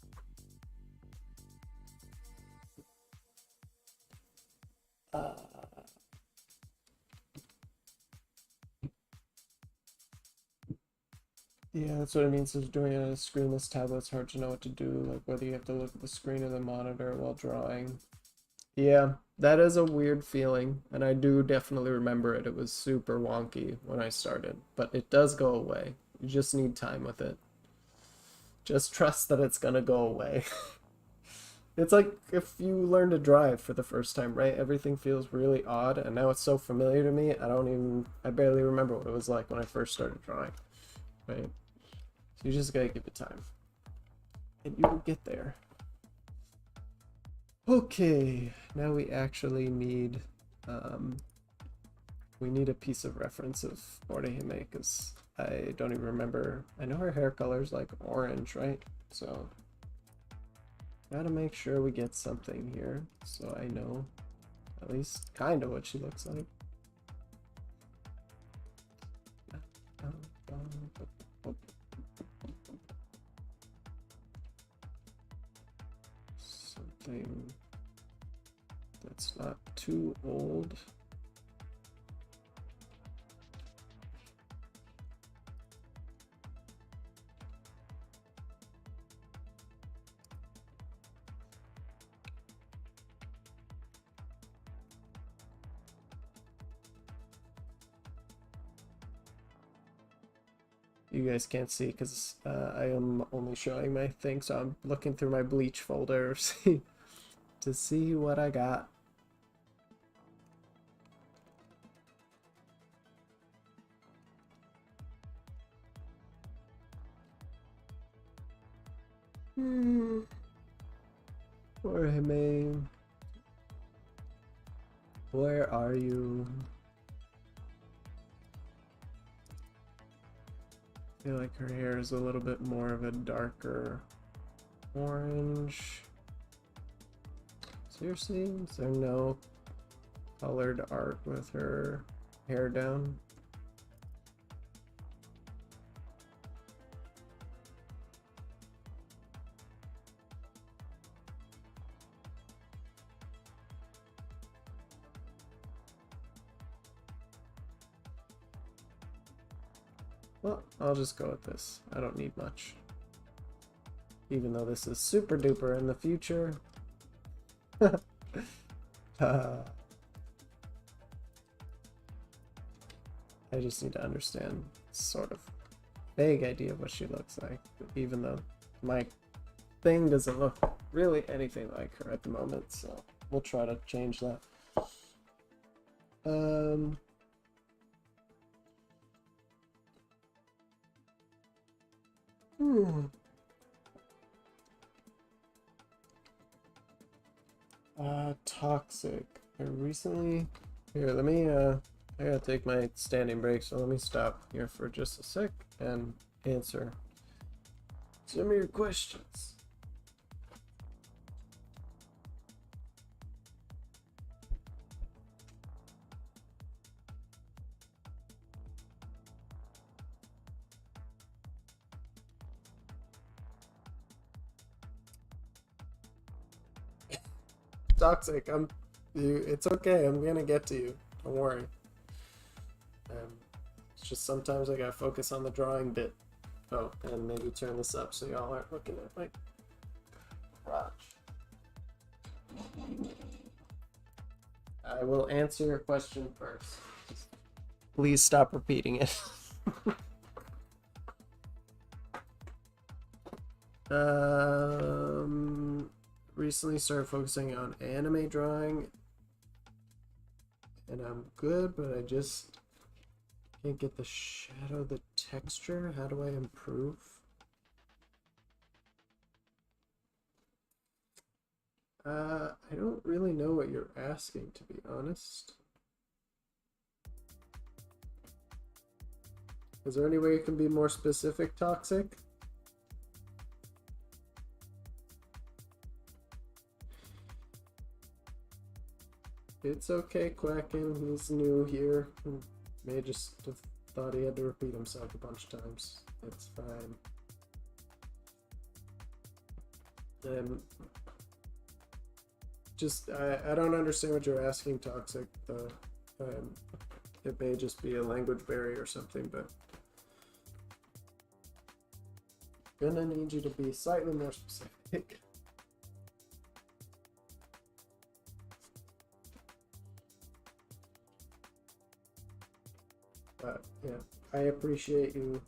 Yeah, that's what it means. Is doing a screenless tablet, it's hard to know what to do, like whether you have to look at the screen or the monitor while drawing. Yeah, that is a weird feeling, and I do definitely remember it. It was super wonky when I started, but it does go away. You just need time with it. Just trust that it's gonna go away. It's like if you learn to drive for the first time, right? Everything feels really odd, and now it's so familiar to me, I barely remember what it was like when I first started drawing, right? So you just gotta give it time, and you will get there. Okay, now we actually need, we need a piece of reference of Orihime, because I don't even remember. I know her hair color is like orange, right? So gotta make sure we get something here so I know at least kind of what she looks like. Something that's not too old. You guys can't see because I am only showing my thing, so I'm looking through my bleach folder to see what I got. Orihime, where are you? I feel like her hair is a little bit more of a darker orange. Seriously, is there no colored art with her hair down? Well, I'll just go with this. I don't need much. Even though this is super duper in the future. I just need to understand sort of vague idea of what she looks like, even though my thing doesn't look really anything like her at the moment, so we'll try to change that. Toxic. I recently... Here, let me, I gotta take my standing break, so let me stop here for just a sec and answer some of your questions. Toxic. It's okay. I'm gonna get to you. Don't worry. It's just sometimes I gotta focus on the drawing bit. Oh, and maybe turn this up so y'all aren't looking at my crotch. I will answer your question first. Please stop repeating it. Recently started focusing on anime drawing, and I'm good, but I just can't get the shadow, the texture. How do I improve? I don't really know what you're asking, to be honest. Is there any way you can be more specific, Toxic? It's okay, Quacking. He's new here. He may just have thought he had to repeat himself a bunch of times. It's fine. I don't understand what you're asking, Toxic, though. It may just be a language barrier or something, but gonna need you to be slightly more specific. But yeah, I appreciate you,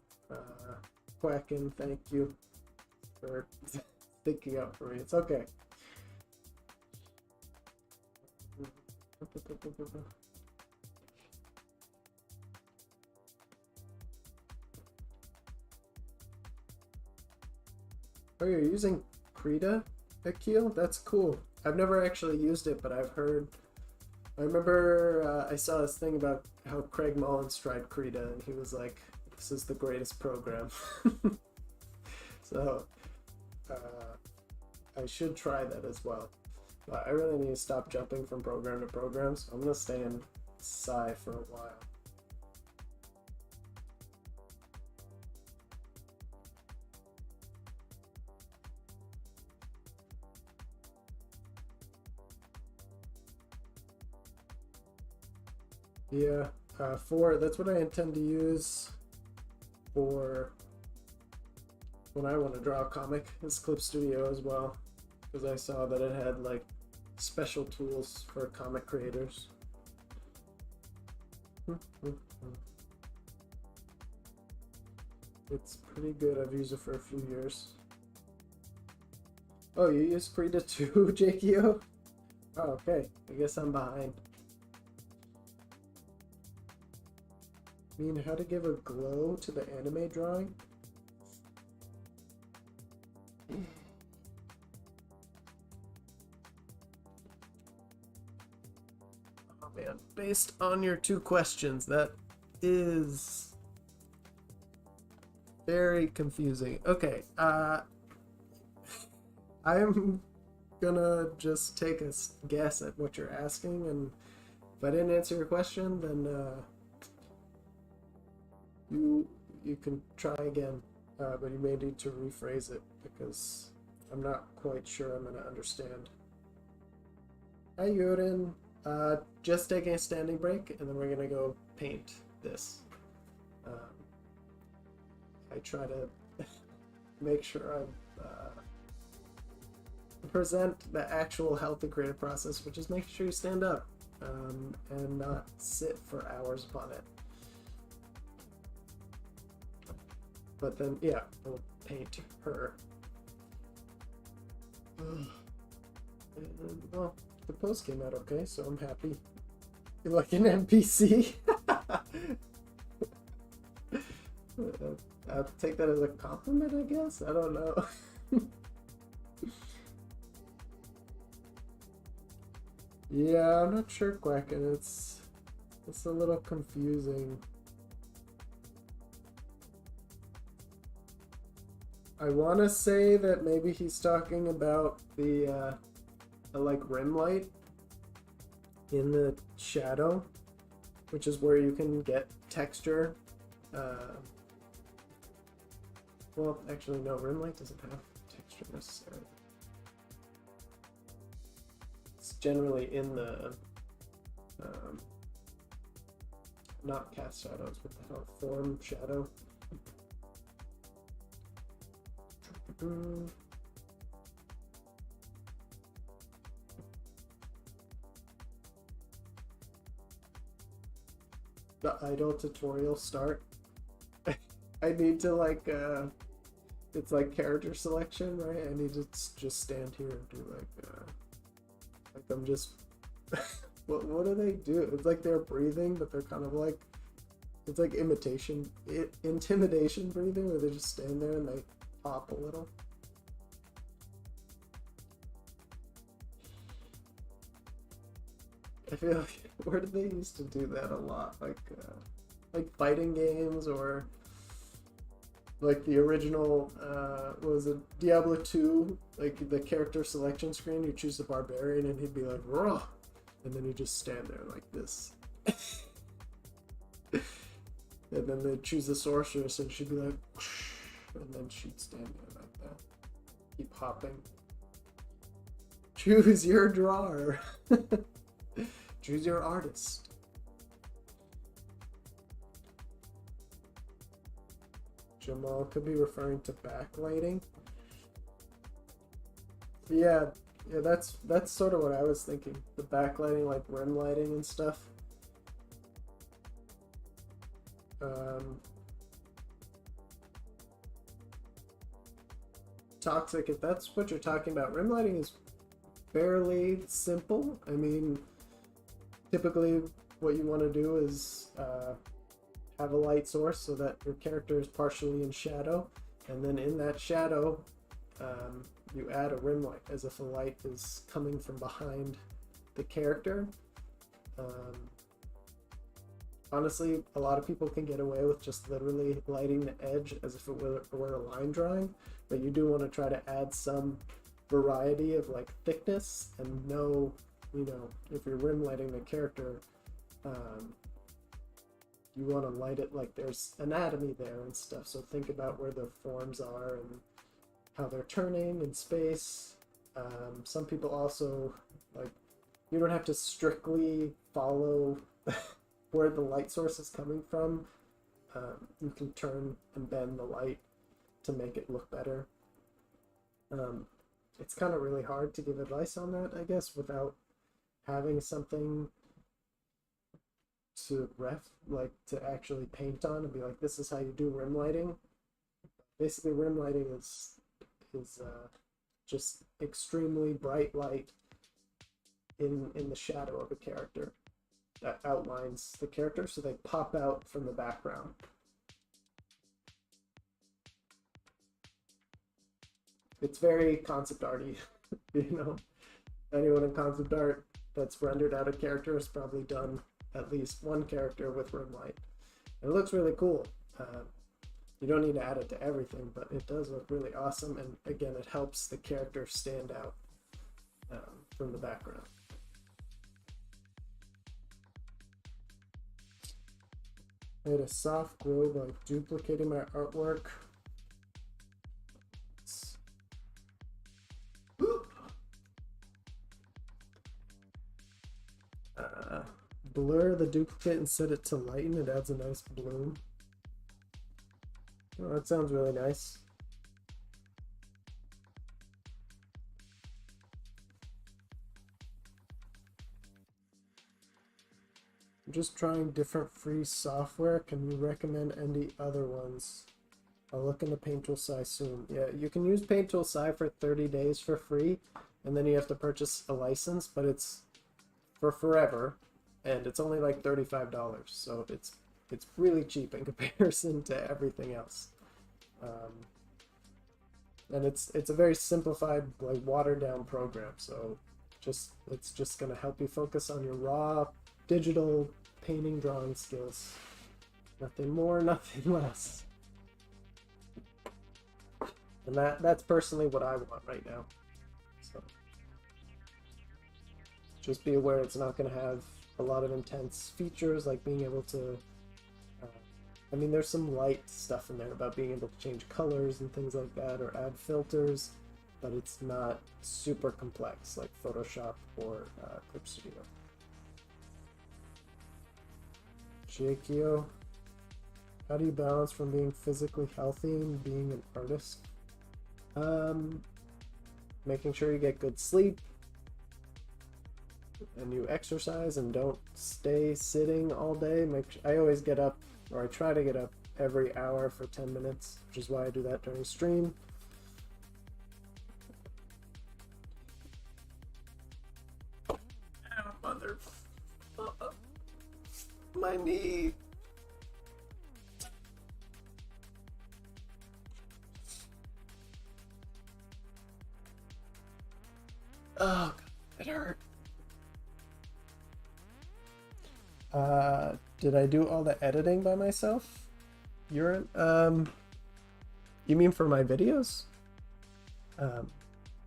Quacking. Thank you for sticking up for me. It's okay. Oh, you're using Krita, Akil? That's cool. I've never actually used it, but I've heard. I remember I saw this thing about how Craig Mullins tried Krita, and he was like, "This is the greatest program." So I should try that as well. But I really need to stop jumping from program to program, so I'm gonna stay in Psy for a while. Yeah, that's what I intend to use for when I want to draw a comic, is Clip Studio as well, because I saw that it had like special tools for comic creators. It's pretty good. I've used it for a few years. Oh, you use Krita too, Jakio? Oh, okay. I guess I'm behind. I mean, how to give a glow to the anime drawing? Oh man, based on your two questions, that is very confusing. Okay, I'm gonna just take a guess at what you're asking, and if I didn't answer your question, then you can try again, but you may need to rephrase it because I'm not quite sure I'm gonna understand. Hi Yurin, just taking a standing break, and then we're gonna go paint this. I try to make sure I present the actual healthy creative process, which is making sure you stand up and not sit for hours upon it. But then, yeah, we'll paint her. And, well, the post came out okay, so I'm happy. You're like an NPC. I'll take that as a compliment, I guess. I don't know. Yeah, I'm not sure, Quacken. It's a little confusing. I want to say that maybe he's talking about the like rim light in the shadow, which is where you can get texture. Well, actually, no, rim light doesn't have texture necessarily. It's generally in the um, not cast shadows, but the hell, form shadow. The idle tutorial start. I need to like it's like character selection, right? I need to just stand here and do like I'm just what do they do? It's like they're breathing, but they're kind of like, it's like intimidation breathing, where they just stand there and they pop a little. I feel like, where did they used to do that a lot? Like fighting games, or like the original, what was it, Diablo 2, like the character selection screen, you choose the barbarian and he'd be like, raw, and then you just stand there like this. And then they'd choose the sorceress and she'd be like, whoosh, and then she'd stand there like that. Keep hopping. Choose your drawer. Choose your artist. Jamal could be referring to backlighting. Yeah, that's sort of what I was thinking. The backlighting, like rim lighting and stuff. Toxic, if that's what you're talking about, rim lighting is fairly simple. I mean, typically what you want to do is have a light source so that your character is partially in shadow, and then in that shadow you add a rim light as if a light is coming from behind the character. Honestly, a lot of people can get away with just literally lighting the edge as if it were a line drawing, but you do want to try to add some variety of like thickness and know, you know, if you're rim lighting the character, you want to light it like there's anatomy there and stuff. So think about where the forms are and how they're turning in space. Some people also, like, you don't have to strictly follow where the light source is coming from. You can turn and bend the light to make it look better. It's kind of really hard to give advice on that, I guess, without having something to to actually paint on and be like, this is how you do rim lighting. Basically, rim lighting is just extremely bright light in the shadow of a character that outlines the character so they pop out from the background. It's very concept arty, you know. Anyone in concept art that's rendered out a character has probably done at least one character with rim light. And it looks really cool. You don't need to add it to everything, but it does look really awesome. And again, it helps the character stand out from the background. I had a soft glow by duplicating my artwork. Blur the duplicate and set it to lighten. It adds a nice bloom. Oh, that sounds really nice. I'm just trying different free software. Can you recommend any other ones? I'll look into Paint Tool Sai soon. Yeah, you can use Paint Tool Sai for 30 days for free, and then you have to purchase a license, but it's for forever, and it's only like $35, so it's really cheap in comparison to everything else. And it's a very simplified, like, watered down program, so it's just gonna help you focus on your raw digital painting, drawing skills. Nothing more, nothing less. And that's personally what I want right now. So just be aware it's not going to have a lot of intense features like being able to I mean, there's some light stuff in there about being able to change colors and things like that, or add filters, but it's not super complex like Photoshop or Clip Studio. Jakio, how do you balance from being physically healthy and being an artist? Making sure you get good sleep and you exercise and don't stay sitting all day. I always get up, or I try to get up every hour for 10 minutes, which is why I do that during stream. Oh, mother. My knee. Oh, God, it hurt. Did I do all the editing by myself? You mean for my videos? The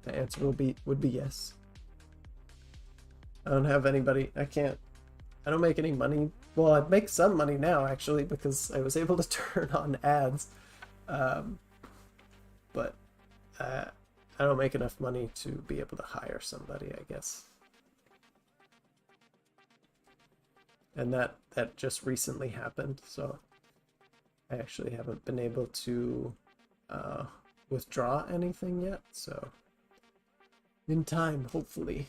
answer would be yes. I don't have anybody. I don't make any money. Well, I make some money now actually because I was able to turn on ads, but I don't make enough money to be able to hire somebody, I guess. And that just recently happened, so I actually haven't been able to withdraw anything yet, so in time, hopefully.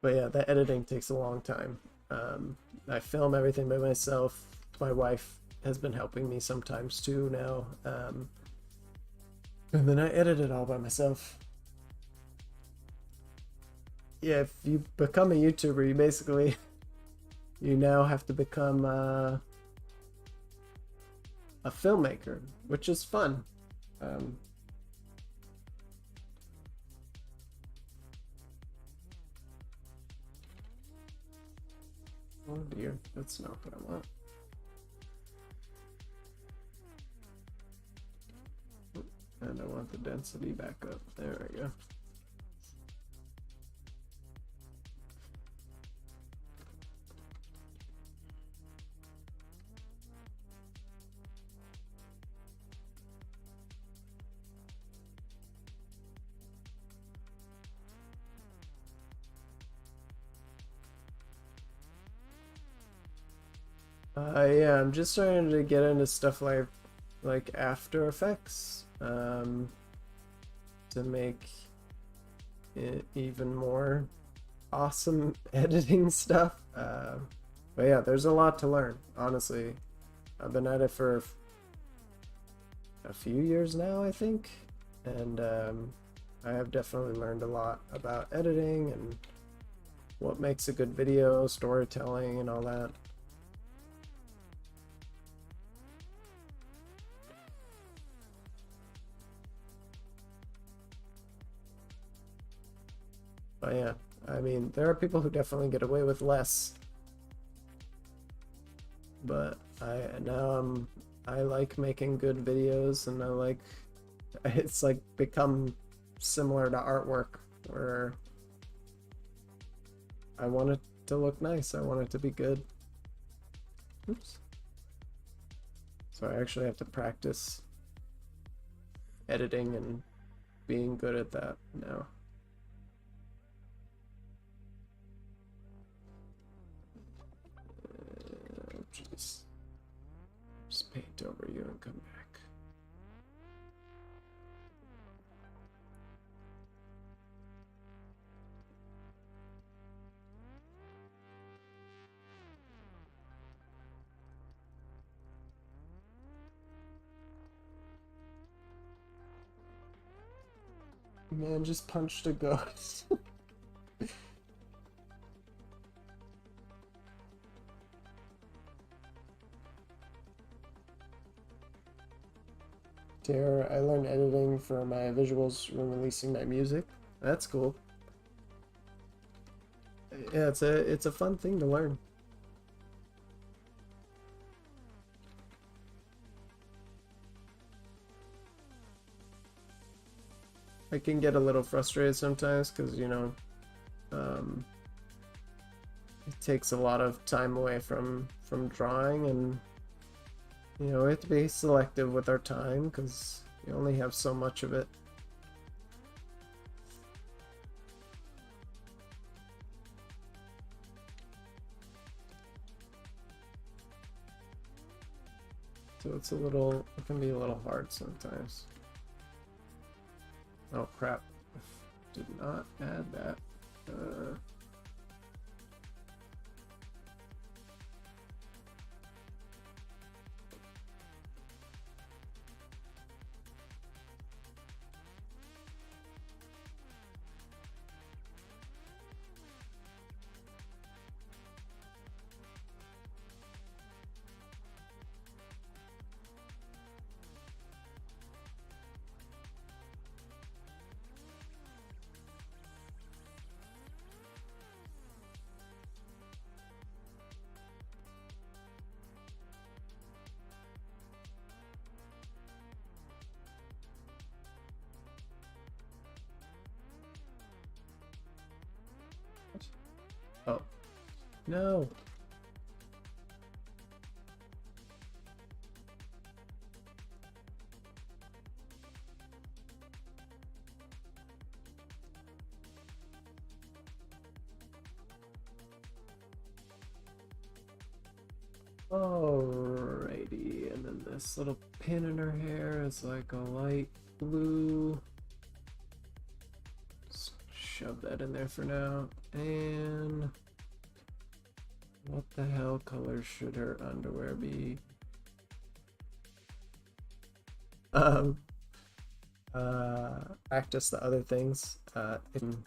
But yeah, the editing takes a long time. I film everything by myself. My wife has been helping me sometimes too now. And then I edit it all by myself. Yeah, if you become a YouTuber, you now have to become a filmmaker, which is fun. Oh dear, that's not what I want. And I want the density back up. There we go. Yeah, I'm just starting to get into stuff like After Effects to make it even more awesome editing stuff. But yeah, there's a lot to learn, honestly. I've been at it for a few years now, I think, and I have definitely learned a lot about editing and what makes a good video, storytelling, and all that. But yeah, I mean, there are people who definitely get away with less. But I like making good videos, and it's like become similar to artwork where I want it to look nice. I want it to be good. Oops. So I actually have to practice editing and being good at that now. Jeez. Just paint over you and come back. Man just punched a ghost. Tara, I learned editing for my visuals when releasing my music. That's cool. Yeah, it's a fun thing to learn. I can get a little frustrated sometimes because, you know, it takes a lot of time away from drawing, and You know, we have to be selective with our time because we only have so much of it. So it's it can be a little hard sometimes. Oh crap. Did not add that. Oh, no. Alrighty, and then this little pin in her hair is like a light blue. Just shove that in there for now. And what the hell color should her underwear be? Practice the other things in